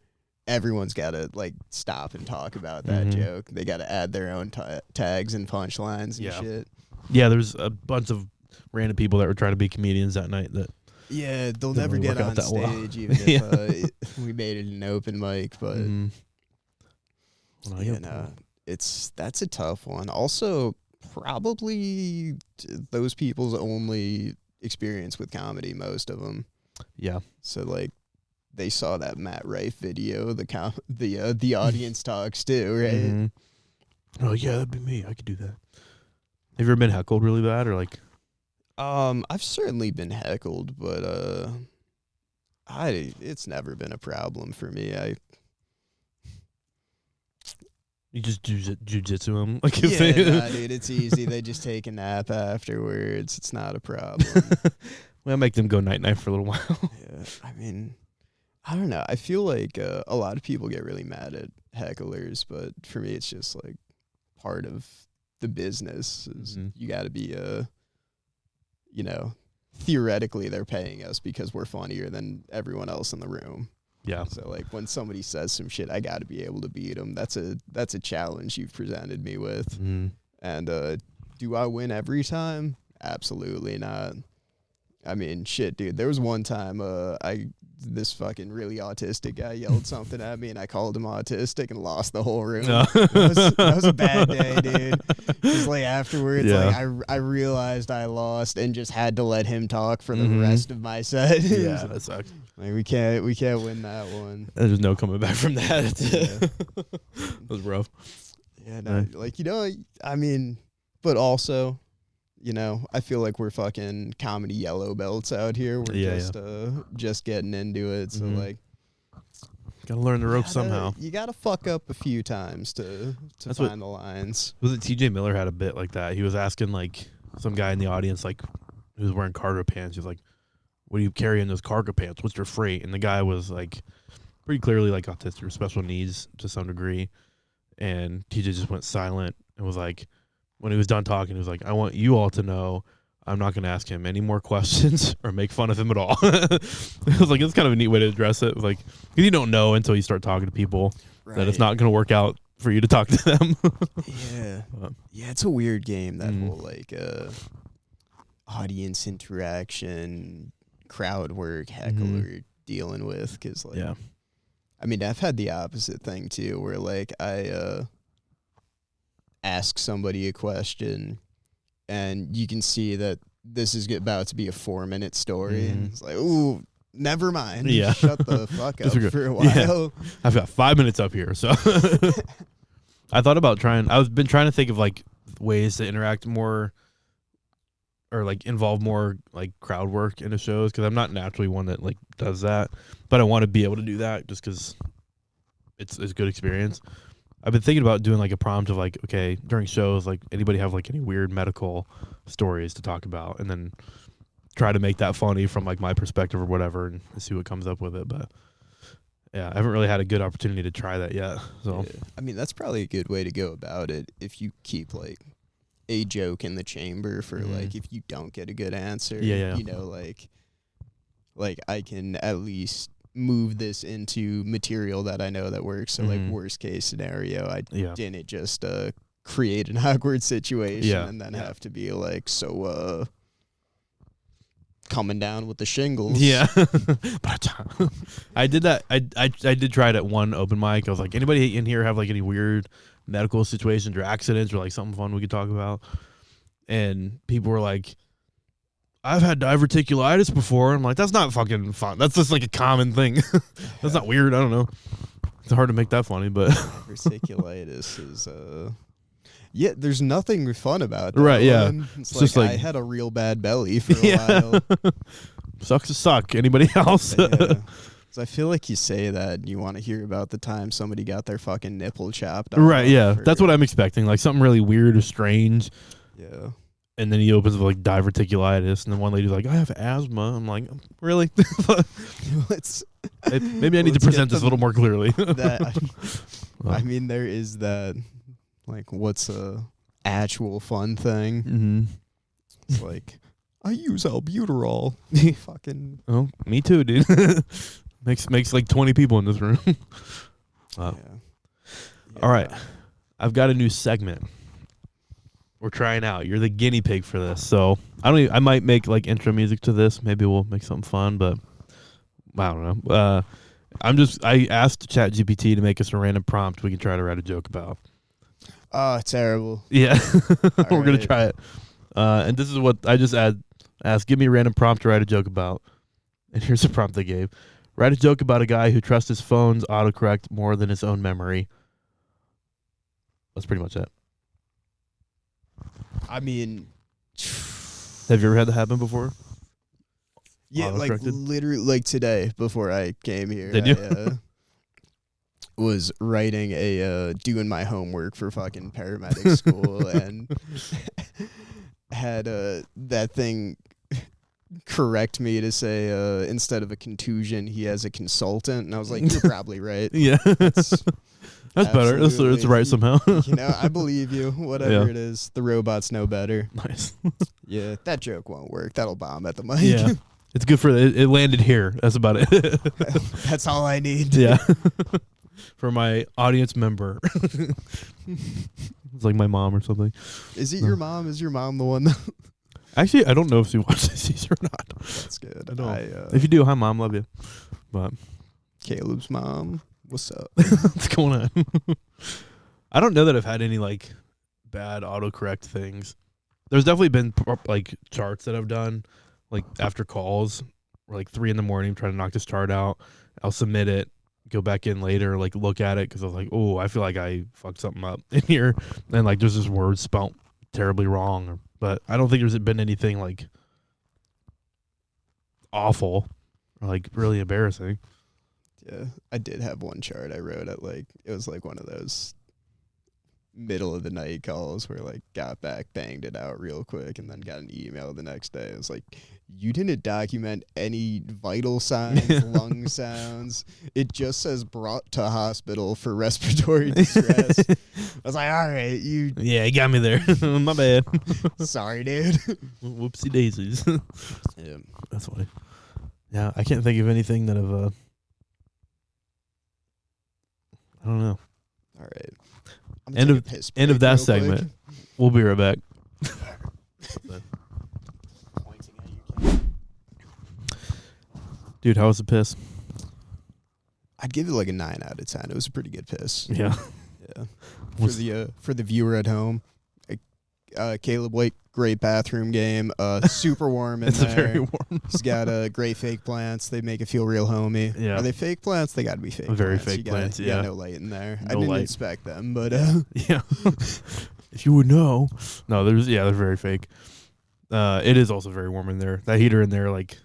everyone's got to like stop and talk about that joke. They got to add their own tags and punchlines and shit.
Yeah, there's a bunch of random people that were trying to be comedians that night that.
Yeah, they'll never get on stage, even if we made it an open mic. But that's a tough one. Also, probably those people's only experience with comedy, most of them. Yeah. So like, they saw that Matt Rife video. The audience talks too, right?
Oh yeah, that'd be me. I could do that. Have you ever been heckled really bad, or like?
I've certainly been heckled, but it's never been a problem for me.
You just jujitsu them, like
dude, it's easy. They just take a nap afterwards. It's not a problem.
Well, make them go night night for a little while.
Yeah, I mean, I don't know. I feel like a lot of people get really mad at hecklers, but for me, it's just like part of the business. You got to be theoretically they're paying us because we're funnier than everyone else in the room. Yeah. So like when somebody says some shit, I got to be able to beat them. That's a challenge you've presented me with. And do I win every time? Absolutely not. I mean, shit, dude. There was one time this fucking really autistic guy yelled something at me, and I called him autistic and lost the whole room. That was a bad day, dude. Because like afterwards, like I realized I lost and just had to let him talk for the rest of my set.
Yeah, that sucks.
Like we can't win that one.
There's no coming back from that. That was rough.
Yeah, no, like I mean, but also. I feel like we're fucking comedy yellow belts out here. We're just getting into it. So like,
gotta learn the ropes somehow.
You gotta fuck up a few times to find the lines.
Was it TJ Miller had a bit like that? He was asking like some guy in the audience like who was wearing cargo pants. He was like, "What do you carry in those cargo pants? What's your freight?" And the guy was like, pretty clearly like autistic or special needs to some degree. And TJ just went silent and was like. When he was done talking, he was like, I want you all to know I'm not going to ask him any more questions or make fun of him at all. It was like, it's kind of a neat way to address it. Like, because you don't know until you start talking to people that it's not going to work out for you to talk to them.
Yeah, it's a weird game, that whole, like, audience interaction, crowd work, heckler dealing with. Because, like, I mean, I've had the opposite thing, too, where, like, I ask somebody a question and you can see that this is about to be a 4-minute story and it's like, ooh, never mind. Shut the fuck up for a while.
I've got 5 minutes up here. So I thought about I've been trying to think of like ways to interact more or like involve more like crowd work into shows. Cause I'm not naturally one that like does that, but I want to be able to do that just cause it's a good experience. I've been thinking about doing like a prompt of like, okay, during shows, like anybody have like any weird medical stories to talk about, and then try to make that funny from like my perspective or whatever, and see what comes up with it. But yeah, I haven't really had a good opportunity to try that yet. So
I mean, that's probably a good way to go about it if you keep like a joke in the chamber for like if you don't get a good answer.
Yeah.
You know, like I can at least move this into material that I know that works. So like worst case scenario, I didn't just create an awkward situation and then have to be like, so coming down with the shingles.
Yeah. I did that. I did try it at one open mic. I was like, anybody in here have like any weird medical situations or accidents or like something fun we could talk about? And people were like, I've had diverticulitis before. I'm like, that's not fucking fun. That's just like a common thing. That's not weird. I don't know. It's hard to make that funny, but
diverticulitis is yeah, there's nothing fun about that.
Right, yeah.
It's like, just like I had a real bad belly for a while.
Sucks to suck. Anybody else?
So I feel like you say that and you want to hear about the time somebody got their fucking nipple chopped off.
Right, yeah. That's what I'm expecting. Like something really weird or strange.
Yeah.
And then he opens with like diverticulitis, and then one lady's like, I have asthma. I'm like, really? Maybe I need to present this a little more clearly.
I mean, there is that, like, what's a actual fun thing?
Mm-hmm.
It's like, I use albuterol. Fucking.
Oh, me too, dude. makes like 20 people in this room. All right. I've got a new segment. We're trying out. You're the guinea pig for this. So I might make like intro music to this. Maybe we'll make something fun, but I don't know. I asked ChatGPT to make us a random prompt we can try to write a joke about.
Oh, terrible.
Yeah. We're going to try it. And this is what I just asked. Give me a random prompt to write a joke about. And here's the prompt they gave. Write a joke about a guy who trusts his phone's autocorrect more than his own memory. That's pretty much it.
I mean,
have you ever had that happen before?
Yeah, like literally, like today before I came here.
Did you?
Was writing doing my homework for fucking paramedic school and had that thing correct me to say instead of a contusion he has a consultant, and I was like, you're probably right.
Yeah. That's better. It's right somehow.
You know, I believe you. Whatever it is, the robots know better.
Nice.
Yeah, that joke won't work. That'll bomb at the mic.
Yeah, it's good for it landed here. That's about it.
That's all I need.
Yeah. For my audience member. It's like my mom or something.
Is it your mom? Is your mom the one?
Actually, I don't know if she watches these or not.
That's good.
I don't. If you do, hi mom, love you. But
Caleb's mom. What's up?
What's going on? I don't know that I've had any like bad autocorrect things. There's definitely been like charts that I've done like after calls, or like 3 a.m, trying to knock this chart out. I'll submit it, go back in later, like look at it because I was like, oh, I feel like I fucked something up in here, and like there's this word spelled terribly wrong. But I don't think there's been anything like awful or like really embarrassing.
Yeah, I did have one chart I wrote at like, it was like one of those middle of the night calls where like got back, banged it out real quick, and then got an email the next day. It was like, you didn't document any vital signs, lung sounds. It just says brought to hospital for respiratory distress. I was like, all right,
Yeah, you got me there. My bad.
Sorry, dude.
Whoopsie daisies.
Yeah.
That's funny. Yeah, I can't think of anything that I've I don't know.
All right.
End of that segment. Quick. We'll be right back. Dude, how was the piss?
I'd give it like a 9 out of 10. It was a pretty good piss.
Yeah.
Yeah. For the viewer at home, Caleb Blake, great bathroom game. Super warm in there.
It's very warm.
He's got great fake plants. They make it feel real homey.
Yeah.
Are they fake plants? They got to be fake.
Very
plants.
fake plants.
You got no light in there.
No
I didn't
light.
inspect them, but
yeah. If you would know. No, they're very fake. It is also very warm in there. That heater in there, like,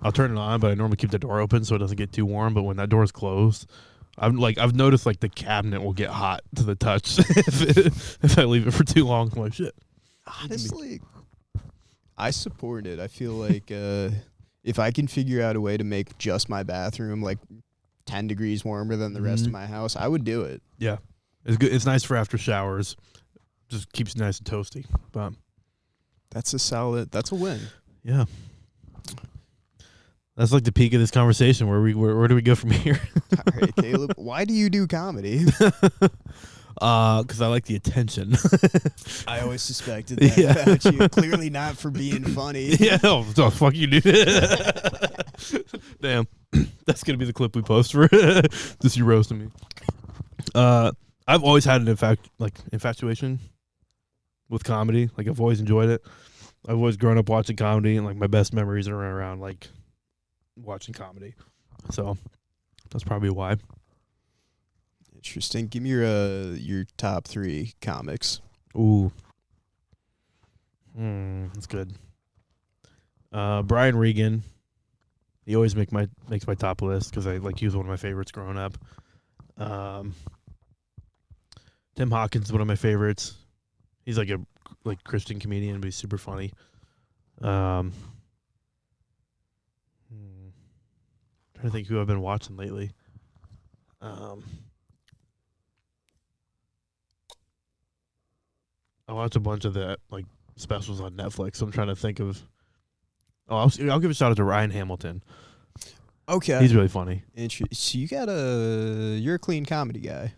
I'll turn it on, but I normally keep the door open so it doesn't get too warm. But when that door is closed, I've noticed like the cabinet will get hot to the touch if I leave it for too long. I'm like, shit.
Honestly, I support it. I feel like if I can figure out a way to make just my bathroom like 10 degrees warmer than the rest of my house, I would do it.
Yeah, it's good. It's nice for after showers. Just keeps it nice and toasty. But
that's a win.
Yeah. That's like the peak of this conversation. Where do we go from here?
All right, Caleb, why do you do comedy?
Because I like the attention.
I always suspected that about you. Clearly not for being funny.
Yeah, fuck you, dude. Damn, that's gonna be the clip we post for just you roasting me. I've always had an infatuation with comedy. Like I've always enjoyed it. I've always grown up watching comedy, and like my best memories are around like watching comedy. So that's probably why.
Interesting. Give me your top 3 comics.
Ooh. That's good. Brian Regan. He always makes my top list because he was one of my favorites growing up. Tim Hawkins is one of my favorites. He's like a Christian comedian, but he's super funny. Trying to think who I've been watching lately. I watch a bunch of the specials on Netflix. So I'm trying to think of. I'll give a shout out to Ryan Hamilton.
Okay,
he's really funny.
So you're a clean comedy guy.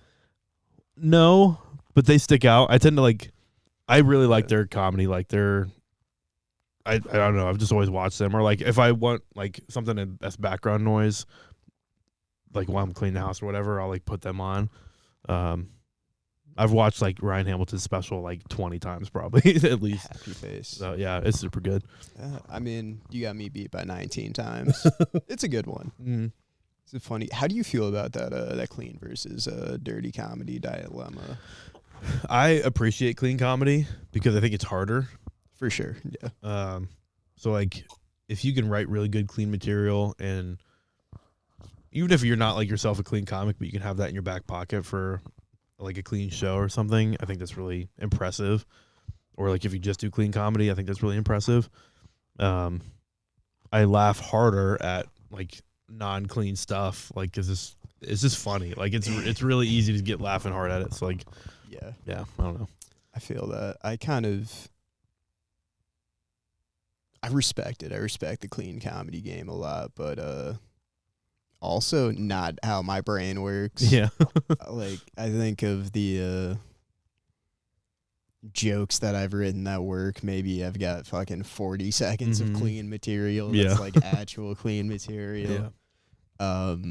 No, but they stick out. I tend to I really like their comedy. I don't know. I've just always watched them. Or if I want something that's background noise, while I'm cleaning the house or whatever, I'll put them on. I've watched Ryan Hamilton's special 20 times probably at least.
Happy Face.
So yeah, it's super good.
I mean, you got me beat by 19 times. It's a good one.
Mm-hmm.
It's funny. How do you feel about that clean versus dirty comedy dilemma?
I appreciate clean comedy because I think it's harder.
For sure. Yeah.
So if you can write really good clean material, and even if you're not yourself a clean comic, but you can have that in your back pocket for a clean show or something, I think that's really impressive. Or if you just do clean comedy, I think that's really impressive. I laugh harder at non-clean stuff, cause it's just funny. It's really easy to get laughing hard at it. So yeah, I don't know.
I feel that. I respect it. I respect the clean comedy game a lot, but also not how my brain works.
Yeah.
I think of the jokes that I've written that work. Maybe I've got fucking 40 seconds of clean material. That's actual clean material. Yeah.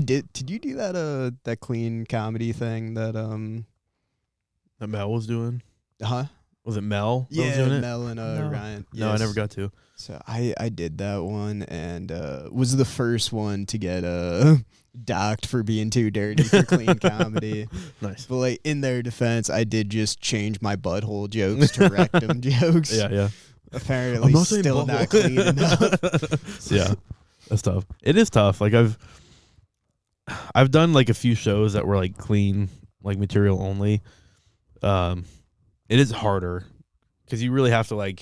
Did you do that clean comedy thing that
Mel was doing?
Huh?
Was it Mel?
Yeah,
was doing it?
Mel and Ryan.
No, I never got to.
So I did that one and was the first one to get docked for being too dirty for clean comedy.
Nice.
But in their defense, I did just change my butthole jokes to rectum jokes.
Yeah.
Apparently still not clean enough.
Yeah. That's tough. It is tough. I've done a few shows that were clean material only. It is harder because you really have to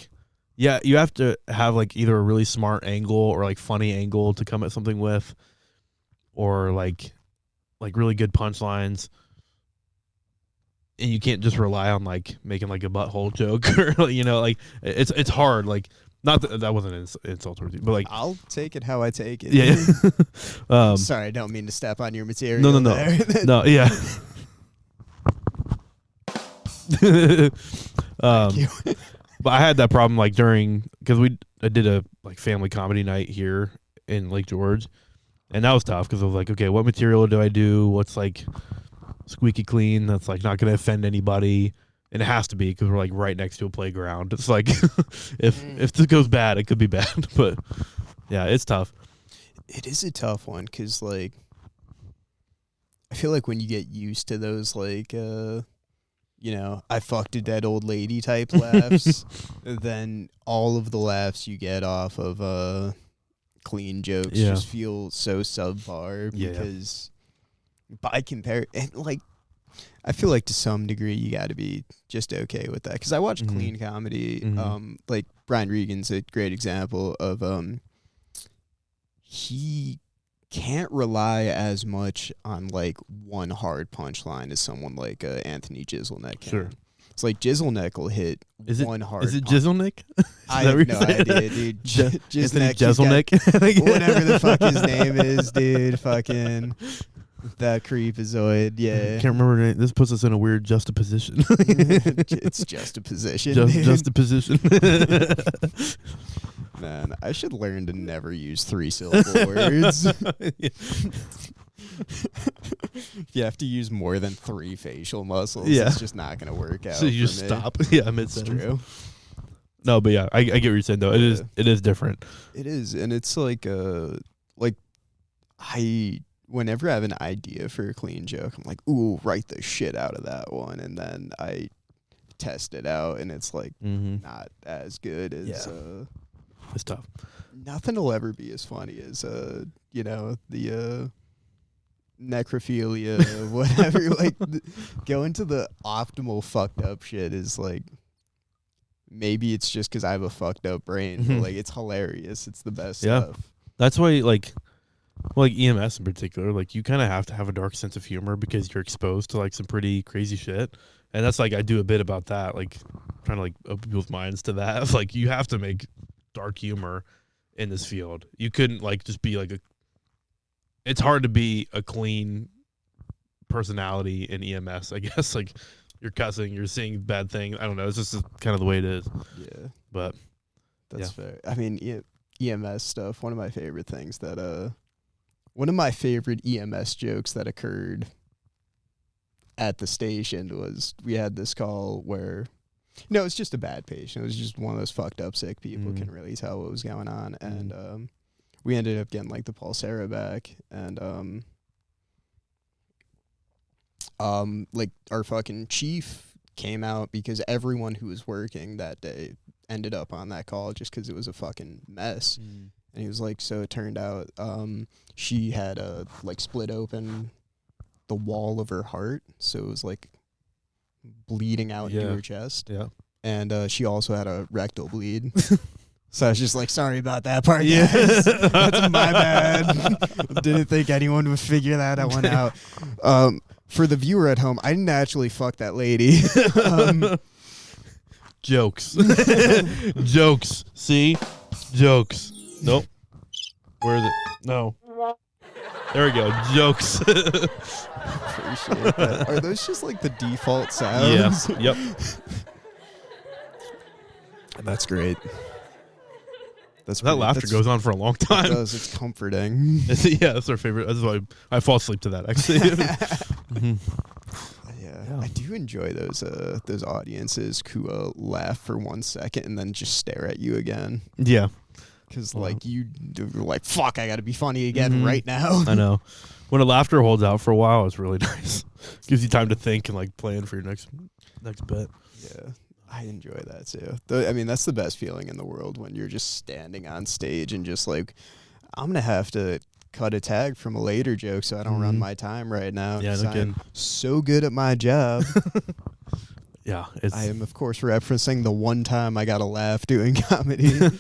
you have to have either a really smart angle or funny angle to come at something with, or really good punchlines, and you can't just rely on making a butthole joke or it's hard. Not that wasn't an insult or anything, but
I'll take it how I take it.
Yeah.
Sorry, I don't mean to step on your material.
No. No, yeah.
Thank you.
But I had that problem because I did a family comedy night here in Lake George, and that was tough because I was okay, what material do I do? What's squeaky clean? That's not going to offend anybody, and it has to be because we're right next to a playground. It's if this goes bad, it could be bad. But yeah, it's tough.
It is a tough one because I feel when you get used to those I fucked a dead old lady type laughs, then all of the laughs you get off of clean jokes just feel so subpar because by compare, and like, I feel like to some degree you got to be just okay with that. Because I watch clean comedy. Like Brian Regan's a great example of he can't rely as much on like one hard punchline as someone like Anthony Jeselnik can.
Sure.
It's like Jeselnik will hit one hard.
Is it Jeselnik?
I have no idea, dude.
Jeselnik,
whatever the fuck his name is, dude. Fucking that creepazoid. Yeah.
Can't remember her name. This puts us in a weird juxtaposition.
It's just a position.
Just a position.
Man, I should learn to never use 3-syllable words. If you have to use more than 3 facial muscles, it's just not going to work out.
So you just stop. Yeah,
it's true.
No, but yeah, I get what you're saying though. It is different.
It is, and it's like whenever I have an idea for a clean joke, I'm like, ooh, write the shit out of that one, and then I test it out, and it's like not as good as.
It's tough.
Nothing will ever be as funny as the necrophilia, whatever. Like going to the optimal fucked up shit is like, maybe it's just because I have a fucked up brain, but like it's hilarious. It's the best stuff.
That's why like EMS in particular, like you kind of have to have a dark sense of humor because you're exposed to like some pretty crazy shit. And that's like, I do a bit about that, like trying to like open people's minds to that. It's like, you have to make dark humor in this field. You couldn't like just be like it's hard to be a clean personality in EMS, I guess. Like you're cussing, you're seeing bad things. I don't know. It's just kind of the way it is.
Yeah.
But
that's fair. I mean, EMS stuff, one of my favorite things that one of my favorite EMS jokes that occurred at the station was we had this call where it's just a bad patient. It was just one of those fucked up sick people. Couldn't really tell what was going on. And we ended up getting like the Pulsera back. And like our fucking chief came out because everyone who was working that day ended up on that call just because it was a fucking mess. And he was like, so it turned out she had like split open the wall of her heart. So it was like bleeding out into her chest.
Yeah.
And she also had a rectal bleed. So I was just like, sorry about that part, guys. That's my bad. Didn't think anyone would figure that one out. For the viewer at home, I didn't actually fuck that lady.
Jokes. Jokes. See? Jokes. Nope. Where is it? No. There we go. Jokes.
Appreciate that. Are those just like the default sounds?
Yeah. Yep.
That's great.
That laughter goes on for a long time.
It does. It's comforting.
Yeah, that's our favorite. That's why I fall asleep to that, actually.
Yeah, I do enjoy those audiences who laugh for 1 second and then just stare at you again.
Yeah.
Because like you're like, fuck, I got to be funny again right now.
I know. When a laughter holds out for a while, it's really nice. Gives you time to think and like plan for your next bit.
Yeah. I enjoy that too. I mean, that's the best feeling in the world when you're just standing on stage and just like, I'm going to have to cut a tag from a later joke so I don't run my time right now.
Yeah, no
I'm so good at my job.
Yeah.
I am, of course, referencing the one time I got a laugh doing comedy.
And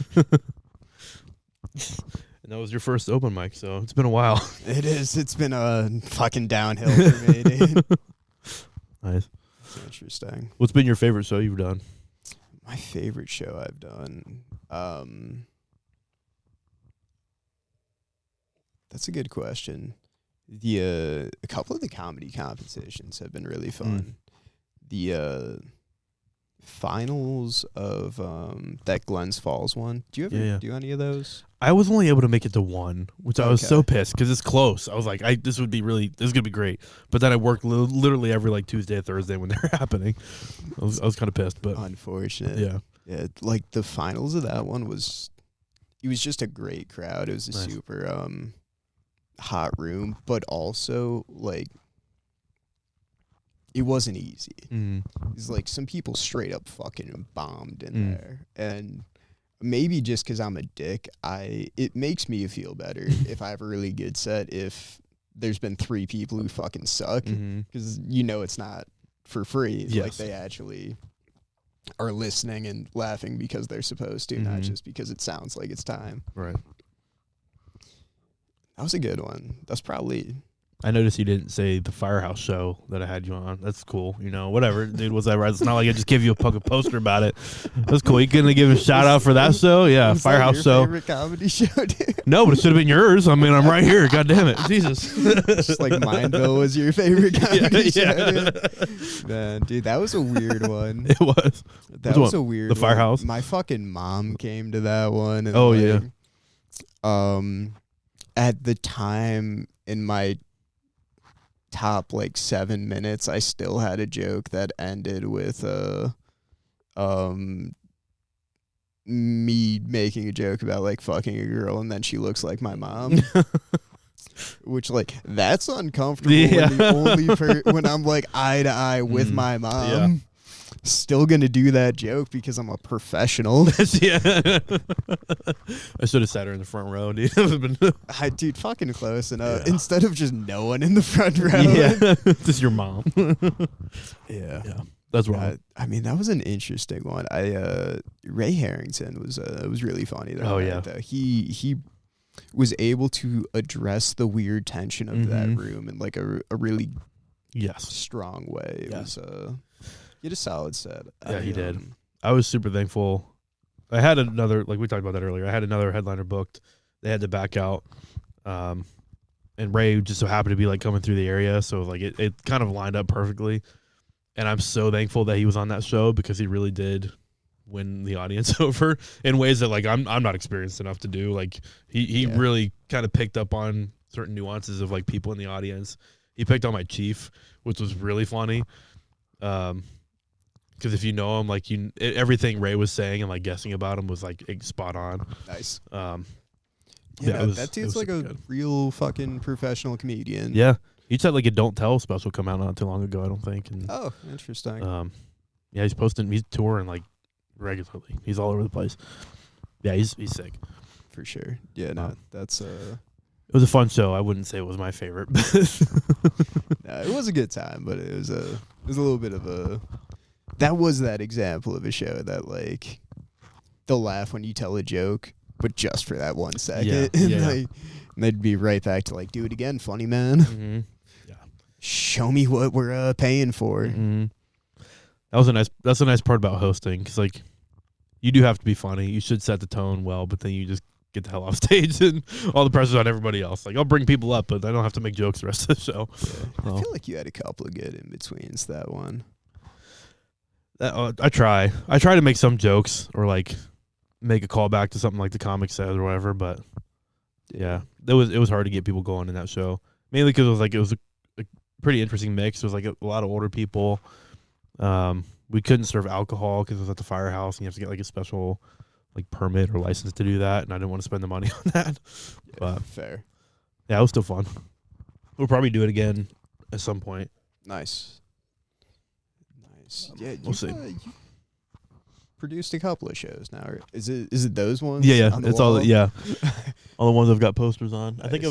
that was your first open mic, so it's been a while.
It is. It's been a fucking downhill for me, dude.
Nice.
Interesting.
What's been your favorite show you've done?
My favorite show I've done. That's a good question. A couple of the comedy competitions have been really fun. The finals of that Glens Falls one. Do you ever do any of those?
I was only able to make it to one, which I was so pissed because it's close. I was like, this is gonna be great. But then I worked literally every like Tuesday or Thursday when they're happening. I was kind of pissed, but
unfortunate.
Yeah.
Like the finals of that one was just a great crowd. It was a super hot room, but also like it wasn't easy. It's like some people straight up fucking bombed in there, and maybe just because I'm a dick, it makes me feel better if I have a really good set. If there's been 3 people who fucking suck because it's not for free.
Yes.
Like they actually are listening and laughing because they're supposed to, not just because it sounds like it's time.
Right.
That was a good one. That's probably...
I noticed you didn't say the Firehouse show that I had you on. That's cool. Whatever, dude, whatever. It's not like I just give you a fucking poster about it. That's cool. You couldn't give a shout out for that show? Yeah,
Was
Firehouse
that your
show.
favorite comedy show, dude?
No, but it should have been yours. I mean, I'm right here. God damn it. Jesus.
Just like Mindville was your favorite comedy show,
yeah.
dude. Man, dude, that was a weird one.
It was.
That was a weird
The Firehouse?
one. My fucking mom came to that one. And
yeah.
At the time in my top 7 minutes, I still had a joke that ended with me making a joke about fucking a girl and then she looks like my mom. Which that's uncomfortable when I'm eye to eye with my mom.
Yeah.
Still gonna do that joke because I'm a professional.
Yeah. I should have sat her in the front row, dude.
Dude, fucking close enough. Yeah. Instead of just no one in the front row.
Yeah. Just your mom.
Yeah.
That's wrong.
I mean, that was an interesting one. Ray Harrington was really funny though.
Oh yeah.
Though. He was able to address the weird tension of that room in a really strong way. It was he had a solid set.
Yeah, he did. I was super thankful. I had another, we talked about that earlier. I had another headliner booked. They had to back out. And Ray just so happened to be coming through the area. So it kind of lined up perfectly. And I'm so thankful that he was on that show because he really did win the audience over in ways that I'm not experienced enough to do. He really kind of picked up on certain nuances of people in the audience. He picked on my chief, which was really funny. Because if you know him, everything Ray was saying and guessing about him was spot on.
Nice.
That
dude's a good, real fucking professional comedian.
Yeah, he just had a Don't Tell special come out not too long ago, I don't think. And,
oh, interesting.
Yeah, he's touring regularly. He's all over the place. Yeah, he's sick
for sure. Yeah, no, that's
It was a fun show. I wouldn't say it was my favorite.
No, it was a good time, but it was a little bit of a. That was that example of a show that they'll laugh when you tell a joke, but just for that 1 second.
Yeah.
And they'd be right back to do it again, funny man.
Mm-hmm. Yeah.
Show me what we're paying for.
Mm-hmm. That's a nice part about hosting because you do have to be funny. You should set the tone well, but then you just get the hell off stage and all the pressure's on everybody else. I'll bring people up, but I don't have to make jokes the rest of the show.
Yeah. I feel like you had a couple of good in betweens that one.
I try to make some jokes or make a callback to something the comic says or whatever, but yeah, it was hard to get people going in that show, mainly because it was a pretty interesting mix. It was a lot of older people. We couldn't serve alcohol because it was at the Firehouse and you have to get a special permit or license to do that, and I didn't want to spend the money on that.
Yeah,
but
fair.
Yeah, it was still fun. We'll probably do it again at some point.
Nice. Yeah,
we'll see.
You produced a couple of shows now. Is it those ones?
Yeah,
it's
all all the ones I've got posters on.
Nice.
I think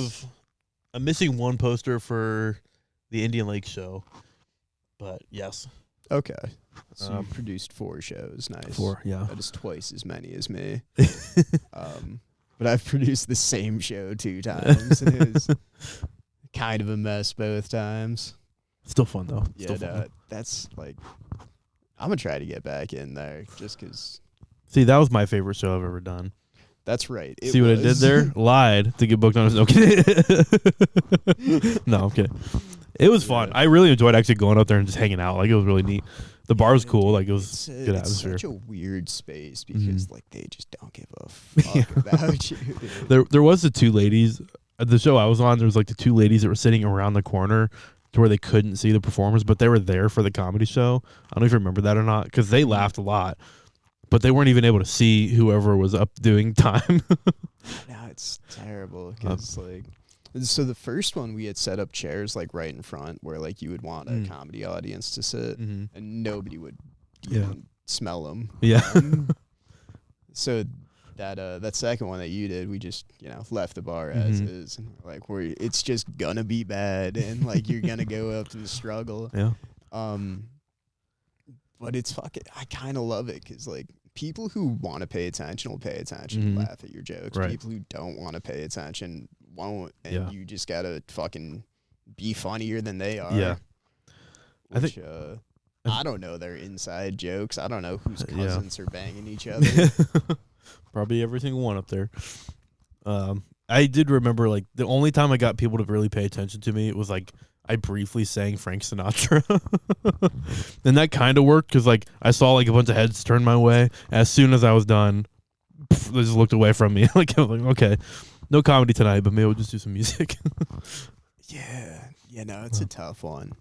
I'm missing one poster for the Indian Lake show, but yes.
Okay, so you produced 4 shows. Nice.
4, yeah.
That is twice as many as me. But I've produced the same show 2 times, and it was kind of a mess both times.
Still fun though.
Yeah, no, that's I'm gonna try to get back in there just because.
See, that was my favorite show I've ever done.
That's right.
See what I did there? Lied to get booked on. No, I'm kidding. It was fun. I really enjoyed actually going up there and just hanging out. It was really neat. The bar was cool. It was good atmosphere.
It's such a weird space because they just don't give a fuck about you.
There was the 2 ladies at the show I was on. There was the 2 ladies that were sitting around the corner to where they couldn't see the performers, but they were there for the comedy show. I don't know if you remember that or not, because they laughed a lot, but they weren't even able to see whoever was up doing time.
No, it's terrible because so the first one we had set up chairs right in front where you would want a comedy audience to sit, and nobody would even smell them.
Yeah.
So that second one that you did, we just left the bar as is, and like it's just gonna be bad, and like you're gonna go up to the struggle.
Yeah.
But it's I kind of love it because like people who want to pay attention will pay attention and laugh at your jokes.
Right.
People who don't want to pay attention won't, and you just gotta fucking be funnier than they are.
Yeah.
Which, I don't know their inside jokes. I don't know whose cousins are banging each other.
Probably every single one up there. I did remember, like, the only time I got people to really pay attention to me, it was like I briefly sang Frank Sinatra. And that kind of worked because, like, I saw like a bunch of heads turn my way. As soon as I was done, they just looked away from me. Like, I was like, okay, no comedy tonight, but maybe we'll just do some music.
Yeah, no, it's a tough one.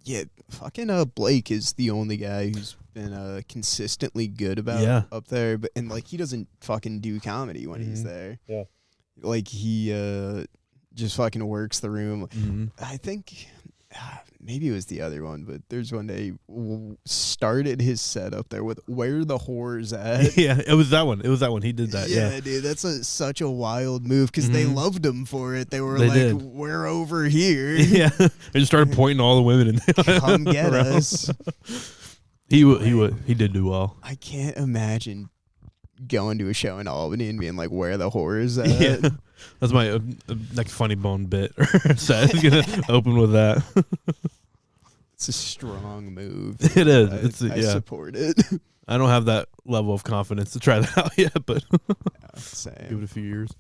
Yeah, fucking Blake is the only guy who's been consistently good about up there, and like he doesn't fucking do comedy when he's there.
Yeah,
like he just fucking works the room. I think maybe it was the other one, but there's one day started his set up there with "Where the whore's at."
Yeah, it was that one. He did that.
Yeah, dude, that's such a wild move because they loved him for it. They were like, "We're over here."
Yeah, they just started pointing all the women in.
Come get us.
He did do well.
I can't imagine going to a show in Albany and being like, "Where the whore's at?"
Yeah. That's my next funny bone bit. So I'm gonna open with that.
It's a strong move.
It is.
I support it.
I don't have that level of confidence to try that out yet, but
same.
Give it a few years.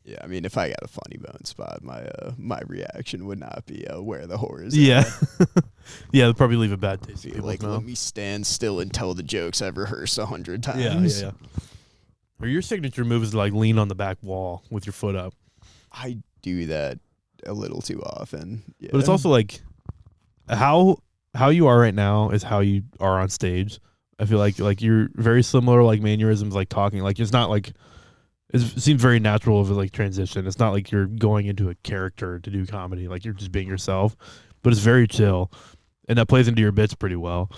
Yeah, I mean, if I got a funny bone spot, my reaction would not be where the whore is.
Yeah, yeah, they'll probably leave a bad taste. In
like, let me stand still and tell the jokes I've rehearsed 100
times. Yeah. Or your signature move is to like lean on the back wall with your foot up.
I do that a little too often. Yeah.
But it's also like how you are right now is how you are on stage. I feel like you're very similar, like mannerisms, like talking. Like it's not like it seems very natural of a like transition. It's not like you're going into a character to do comedy. Like you're just being yourself. But it's very chill, and that plays into your bits pretty well.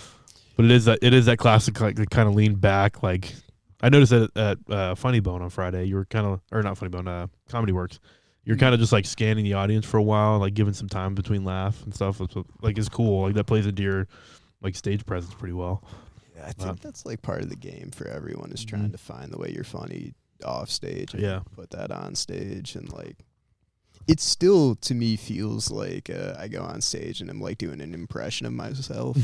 But it is that classic like kind of lean back like. I noticed that at Funny Bone on Friday, you were kind of, or not Funny Bone, Comedy Works. You're kind of just like scanning the audience for a while, like giving some time between laugh and stuff. Like it's cool. Like that plays into your like stage presence pretty well.
Yeah, I think that's like part of the game for everyone is trying to find the way you're funny off stage and put that on stage. And like, it still to me feels like I go on stage and I'm like doing an impression of myself,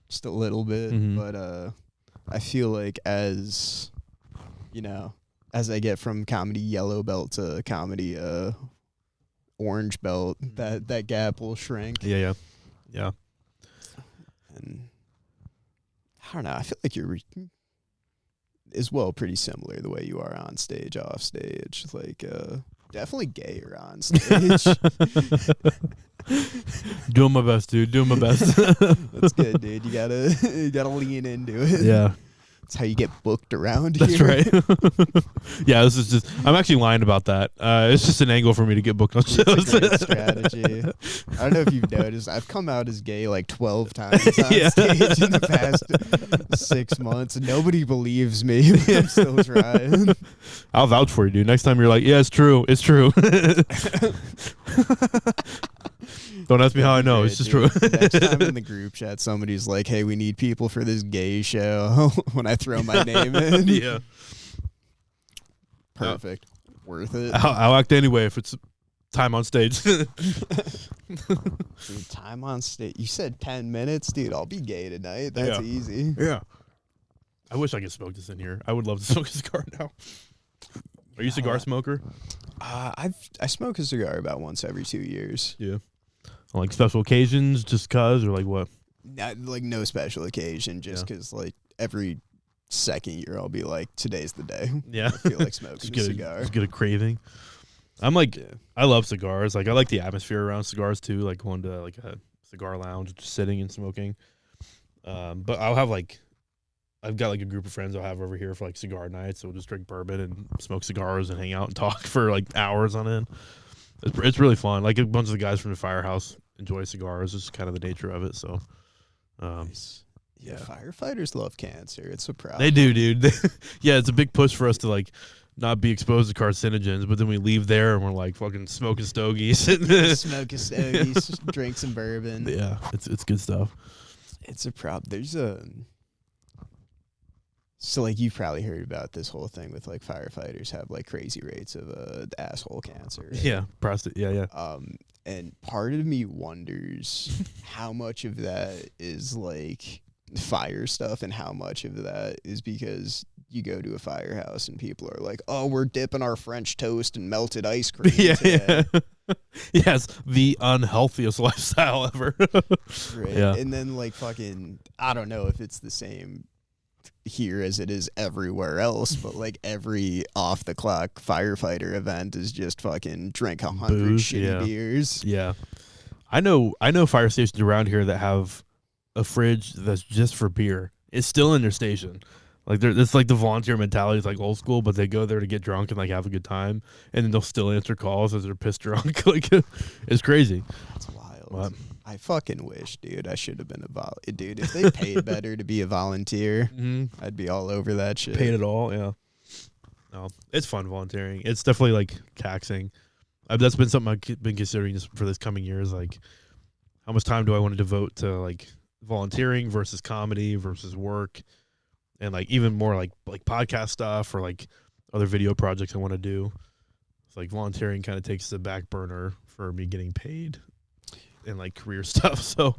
just a little bit, but I feel like as I get from comedy yellow belt to comedy orange belt, that gap will shrink.
Yeah.
And I don't know. I feel like you're as well pretty similar the way you are on stage, off stage. Like definitely gayer on stage.
Doing my best, dude. Doing my best.
That's good, dude. You gotta lean into it.
Yeah.
That's how you get booked around
here. That's right. Yeah, this is just. I'm actually lying about that. It's just an angle for me to get booked on shows.
It's a great strategy. I don't know if you've noticed. I've come out as gay like 12 times on stage in the past 6 months, and nobody believes me. But I'm still trying.
I'll vouch for you, dude. Next time you're like, yeah, it's true. It's true. Don't ask me how I know. It's just true.
Next time in the group chat, somebody's like, hey, we need people for this gay show. When I throw my name in.
Yeah.
Perfect. Worth it.
I'll act anyway if it's time on stage.
Dude, time on stage. You said 10 minutes? Dude, I'll be gay tonight. That's easy.
Yeah. I wish I could smoke this in here. I would love to smoke a cigar now. Are you a cigar smoker?
I smoke a cigar about once every 2 years.
Yeah. On like special occasions, just cause, or like what?
Not like no special occasion, just because like every second year I'll be like, today's the day.
Yeah.
I feel like smoking a cigar.
Just get a craving. I'm like, I love cigars. Like I like the atmosphere around cigars too. Like going to like a cigar lounge, just sitting and smoking. But I'll have like, I've got like a group of friends I'll have over here for like cigar nights. So we'll just drink bourbon and smoke cigars and hang out and talk for like hours on end. It's really fun. Like a bunch of the guys from the Firehouse enjoy cigars. It's kind of the nature of it. So,
nice. Yeah, firefighters love cancer. It's a problem.
They do, dude. Yeah, it's a big push for us to like not be exposed to carcinogens, but then we leave there and we're like fucking smoking stogies.
Smoking stogies, drink some bourbon.
Yeah, it's good stuff.
It's a problem. There's so like you've probably heard about this whole thing with like firefighters have like crazy rates of asshole cancer. Right?
Yeah, prostate. Yeah.
And part of me wonders how much of that is like fire stuff and how much of that is because you go to a firehouse and people are like, oh, we're dipping our French toast in melted ice cream today.
Yes, the unhealthiest lifestyle ever.
Right.
Yeah.
And then like fucking, I don't know if it's the same here as it is everywhere else, but like every off the clock firefighter event is just fucking drink 100 shitty beers.
Yeah. I know fire stations around here that have a fridge that's just for beer. It's still in their station. Like it's like the volunteer mentality is like old school, but they go there to get drunk and like have a good time, and then they'll still answer calls as they're pissed drunk. Like it's crazy.
That's wild. What? I fucking wish, dude. I should have been a dude. If they paid better to be a volunteer, I'd be all over that shit.
Paid it all, yeah. No, it's fun volunteering. It's definitely like taxing. That's been something I've been considering just for this coming year. Is like, how much time do I want to devote to like volunteering versus comedy versus work, and like even more like podcast stuff or like other video projects I want to do. It's like volunteering kind of takes the back burner for me getting paid and like career stuff. So,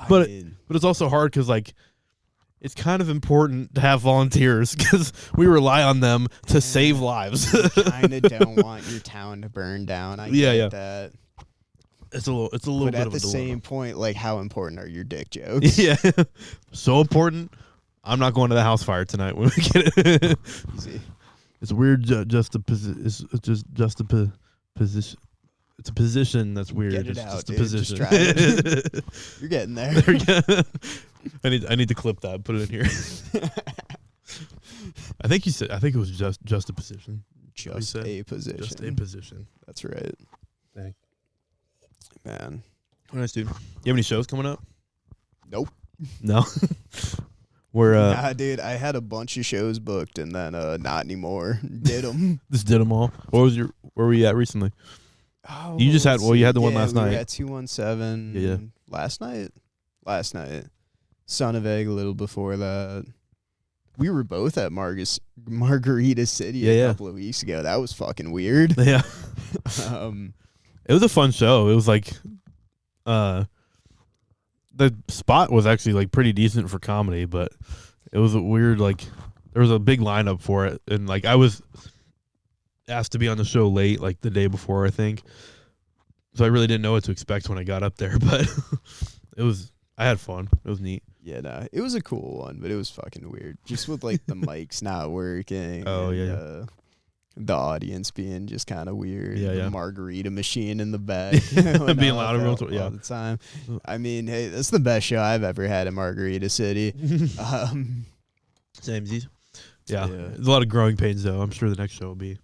but it's also hard because like it's kind of important to have volunteers because we rely on them to save lives.
You kind of don't want your town to burn down. I get that.
It's a little
but
bit of a dilemma.
at the same point, like, how important are your dick jokes?
Yeah, so important. I'm not going to the house fire tonight when we get it.
Easy.
It's weird. Just a position. It's just a position. It's a position that's weird.
Get it
it's
out,
just
dude.
a position.
Just try it. You're getting there.
I need to clip that. Put it in here. I think it was just a position.
Just a position.
Just a position.
That's right.
Dang.
Man.
Nice, dude. You have any shows coming up?
Nope.
No. We're
nah, dude. I had a bunch of shows booked and then not anymore. Did them.
Just did them all. Where were you at recently? Oh, you just had you had the one last night.
We were at 217.
Yeah.
Last night. Son of Egg a little before that. We were both at Margarita City a couple of weeks ago. That was fucking weird.
Yeah. It was a fun show. It was like the spot was actually like pretty decent for comedy, but it was a weird, like, there was a big lineup for it, and like I was asked to be on the show late, like the day before, I think. So I really didn't know what to expect when I got up there, but I had fun. It was neat.
Yeah, nah, it was a cool one, but it was fucking weird. Just with like the mics not working.
Oh,
and, the audience being just kind of weird. The margarita machine in the back.
Being loud all
the time. I mean, hey, that's the best show I've ever had in Margarita City.
Samesies. Yeah. There's a lot of growing pains, though. I'm sure the next show will be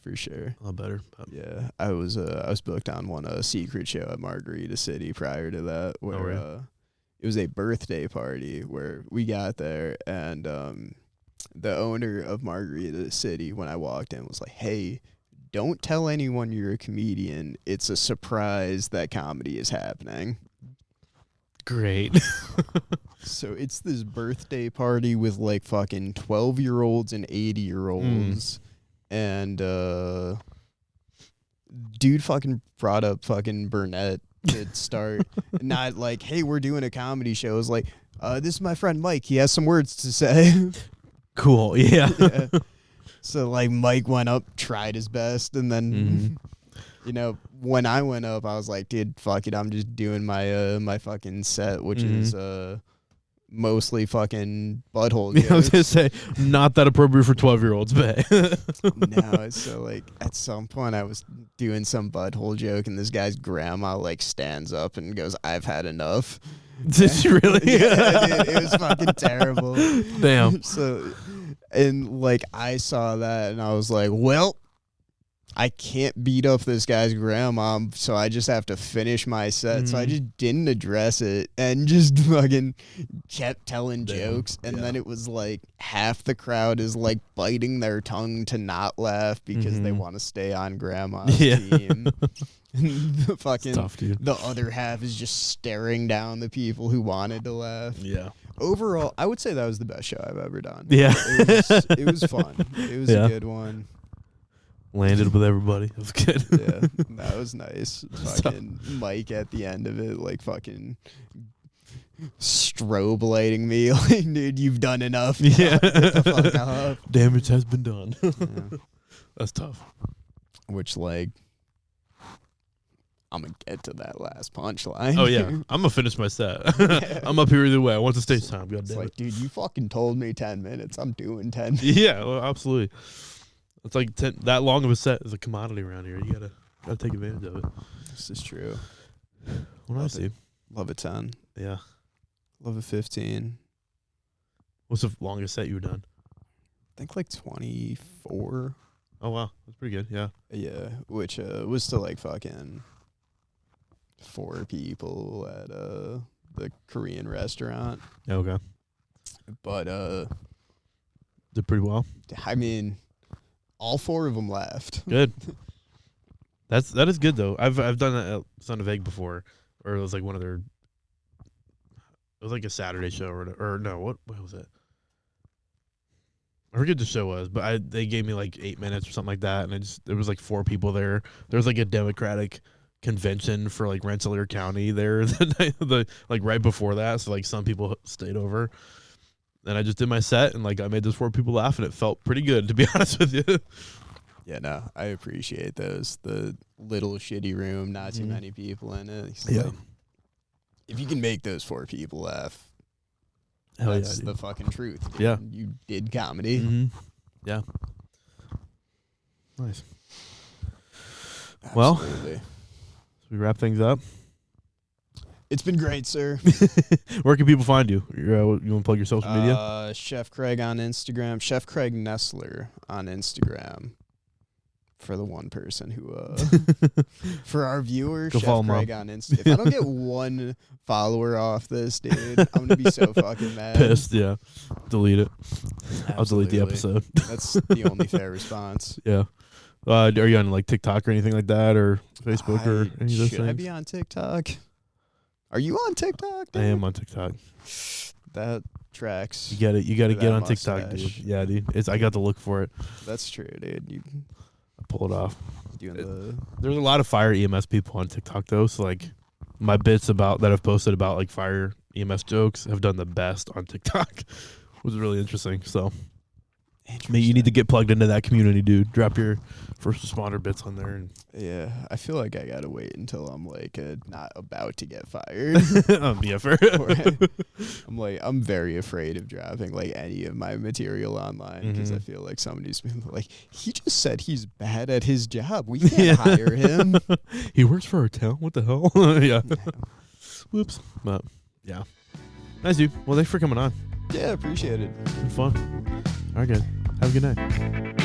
for sure
a lot better.
Yeah, I was booked on one secret show at Margarita City prior to that, where it was a birthday party where we got there, and the owner of Margarita City, when I walked in, was like, "Hey, don't tell anyone you're a comedian. It's a surprise that comedy is happening."
Great.
So it's this birthday party with like fucking 12-year-olds and 80-year-olds. And dude fucking brought up fucking Burnett to start. Not like, hey, we're doing a comedy show. It was like, this is my friend Mike. He has some words to say.
Cool. Yeah.
So like Mike went up, tried his best, and then you know, when I went up, I was like, dude, fuck it, I'm just doing my my fucking set, which is mostly fucking butthole jokes.
I was gonna say, not that appropriate for 12-year-olds, but
no. So like at some point I was doing some butthole joke, and this guy's grandma like stands up and goes, "I've had enough."
Did she really?
Yeah, dude, it was fucking terrible.
Damn.
So, and like I saw that and I was like, well, I can't beat up this guy's grandma, so I just have to finish my set. So I just didn't address it and just fucking kept telling jokes. And then it was like half the crowd is like biting their tongue to not laugh because they want to stay on grandma's team. And the fucking
tough, dude.
The other half is just staring down the people who wanted to laugh.
Yeah.
Overall, I would say that was the best show I've ever done.
Yeah.
It was fun. It was a good one.
Landed with everybody. It was good.
Yeah, that was nice. Fucking Mike at the end of it, like fucking strobe lighting me. Like, dude, you've done enough.
Yeah.
Get the fuck up.
Damage has been done. That's tough.
Which, like, I'm going to get to that last punchline.
Oh, yeah. I'm going to finish my set. I'm up here either way. I want the stage time. God damn it.
Like, dude, you fucking told me 10 minutes. I'm doing 10 minutes.
Yeah, well, absolutely. It's like that long of a set is a commodity around here. You gotta take advantage of it.
This is true.
Well, I see.
Love a 10.
Yeah.
Love a 15.
What's the longest set you've done?
I think like 24.
Oh, wow. That's pretty good. Yeah.
Yeah, which was to like fucking 4 people at the Korean restaurant.
Okay.
But
did pretty well.
I mean, all 4 of them laughed.
Good. That is good though. I've done that at Son of Egg before, or it was like one of their. It was like a Saturday show or no, what was it? I forget what the show was, but they gave me like 8 minutes or something like that, and there was like 4 people there. There was like a Democratic convention for like Rensselaer County there like right before that, so like some people stayed over. And I just did my set, and like I made those 4 people laugh, and it felt pretty good, to be honest with you.
Yeah, no, I appreciate those. The little shitty room, not too many people in it.
Yeah.
Like, if you can make those 4 people laugh,
Hell
that's
yeah,
the fucking truth. Dude.
Yeah.
You did comedy.
Mm-hmm. Yeah. Nice. Well,
Absolutely.
so we wrap things up.
It's been great, sir.
Where can people find you? You want to plug your social media?
Chef Craig on Instagram. Chef Craig Nesler on Instagram. For the one person who, for our viewers,
Go
Chef Craig on Instagram. If I don't get 1 follower off this, dude, I'm going to be so fucking mad.
Pissed, yeah. Delete it.
Absolutely.
I'll delete the episode.
That's the only fair response.
Yeah. Are you on like TikTok or anything like that, or Facebook or any of those
Should I
things?
be on TikTok? Are you on TikTok, dude?
I am on TikTok.
That tracks.
You got to get on
mustache.
TikTok, dude. Yeah, dude. I got to look for it.
That's true, dude. You
Pull it off.
doing
There's a lot of fire EMS people on TikTok though, so like my bits that I've posted about like fire EMS jokes have done the best on TikTok. Which is really interesting. So you need to get plugged into that community, dude. Drop your first responder bits on there. And
Yeah, I feel like I gotta wait until I'm like not about to get fired.
yeah, fair.
I'm very afraid of dropping like any of my material online because I feel like somebody's been like, he just said he's bad at his job. We can't hire him.
He works for our town. What the hell? Yeah. Whoops. But yeah. Nice, dude. Well, thanks for coming on.
Yeah, appreciate it.
It's been fun. All right, good. Have a good night.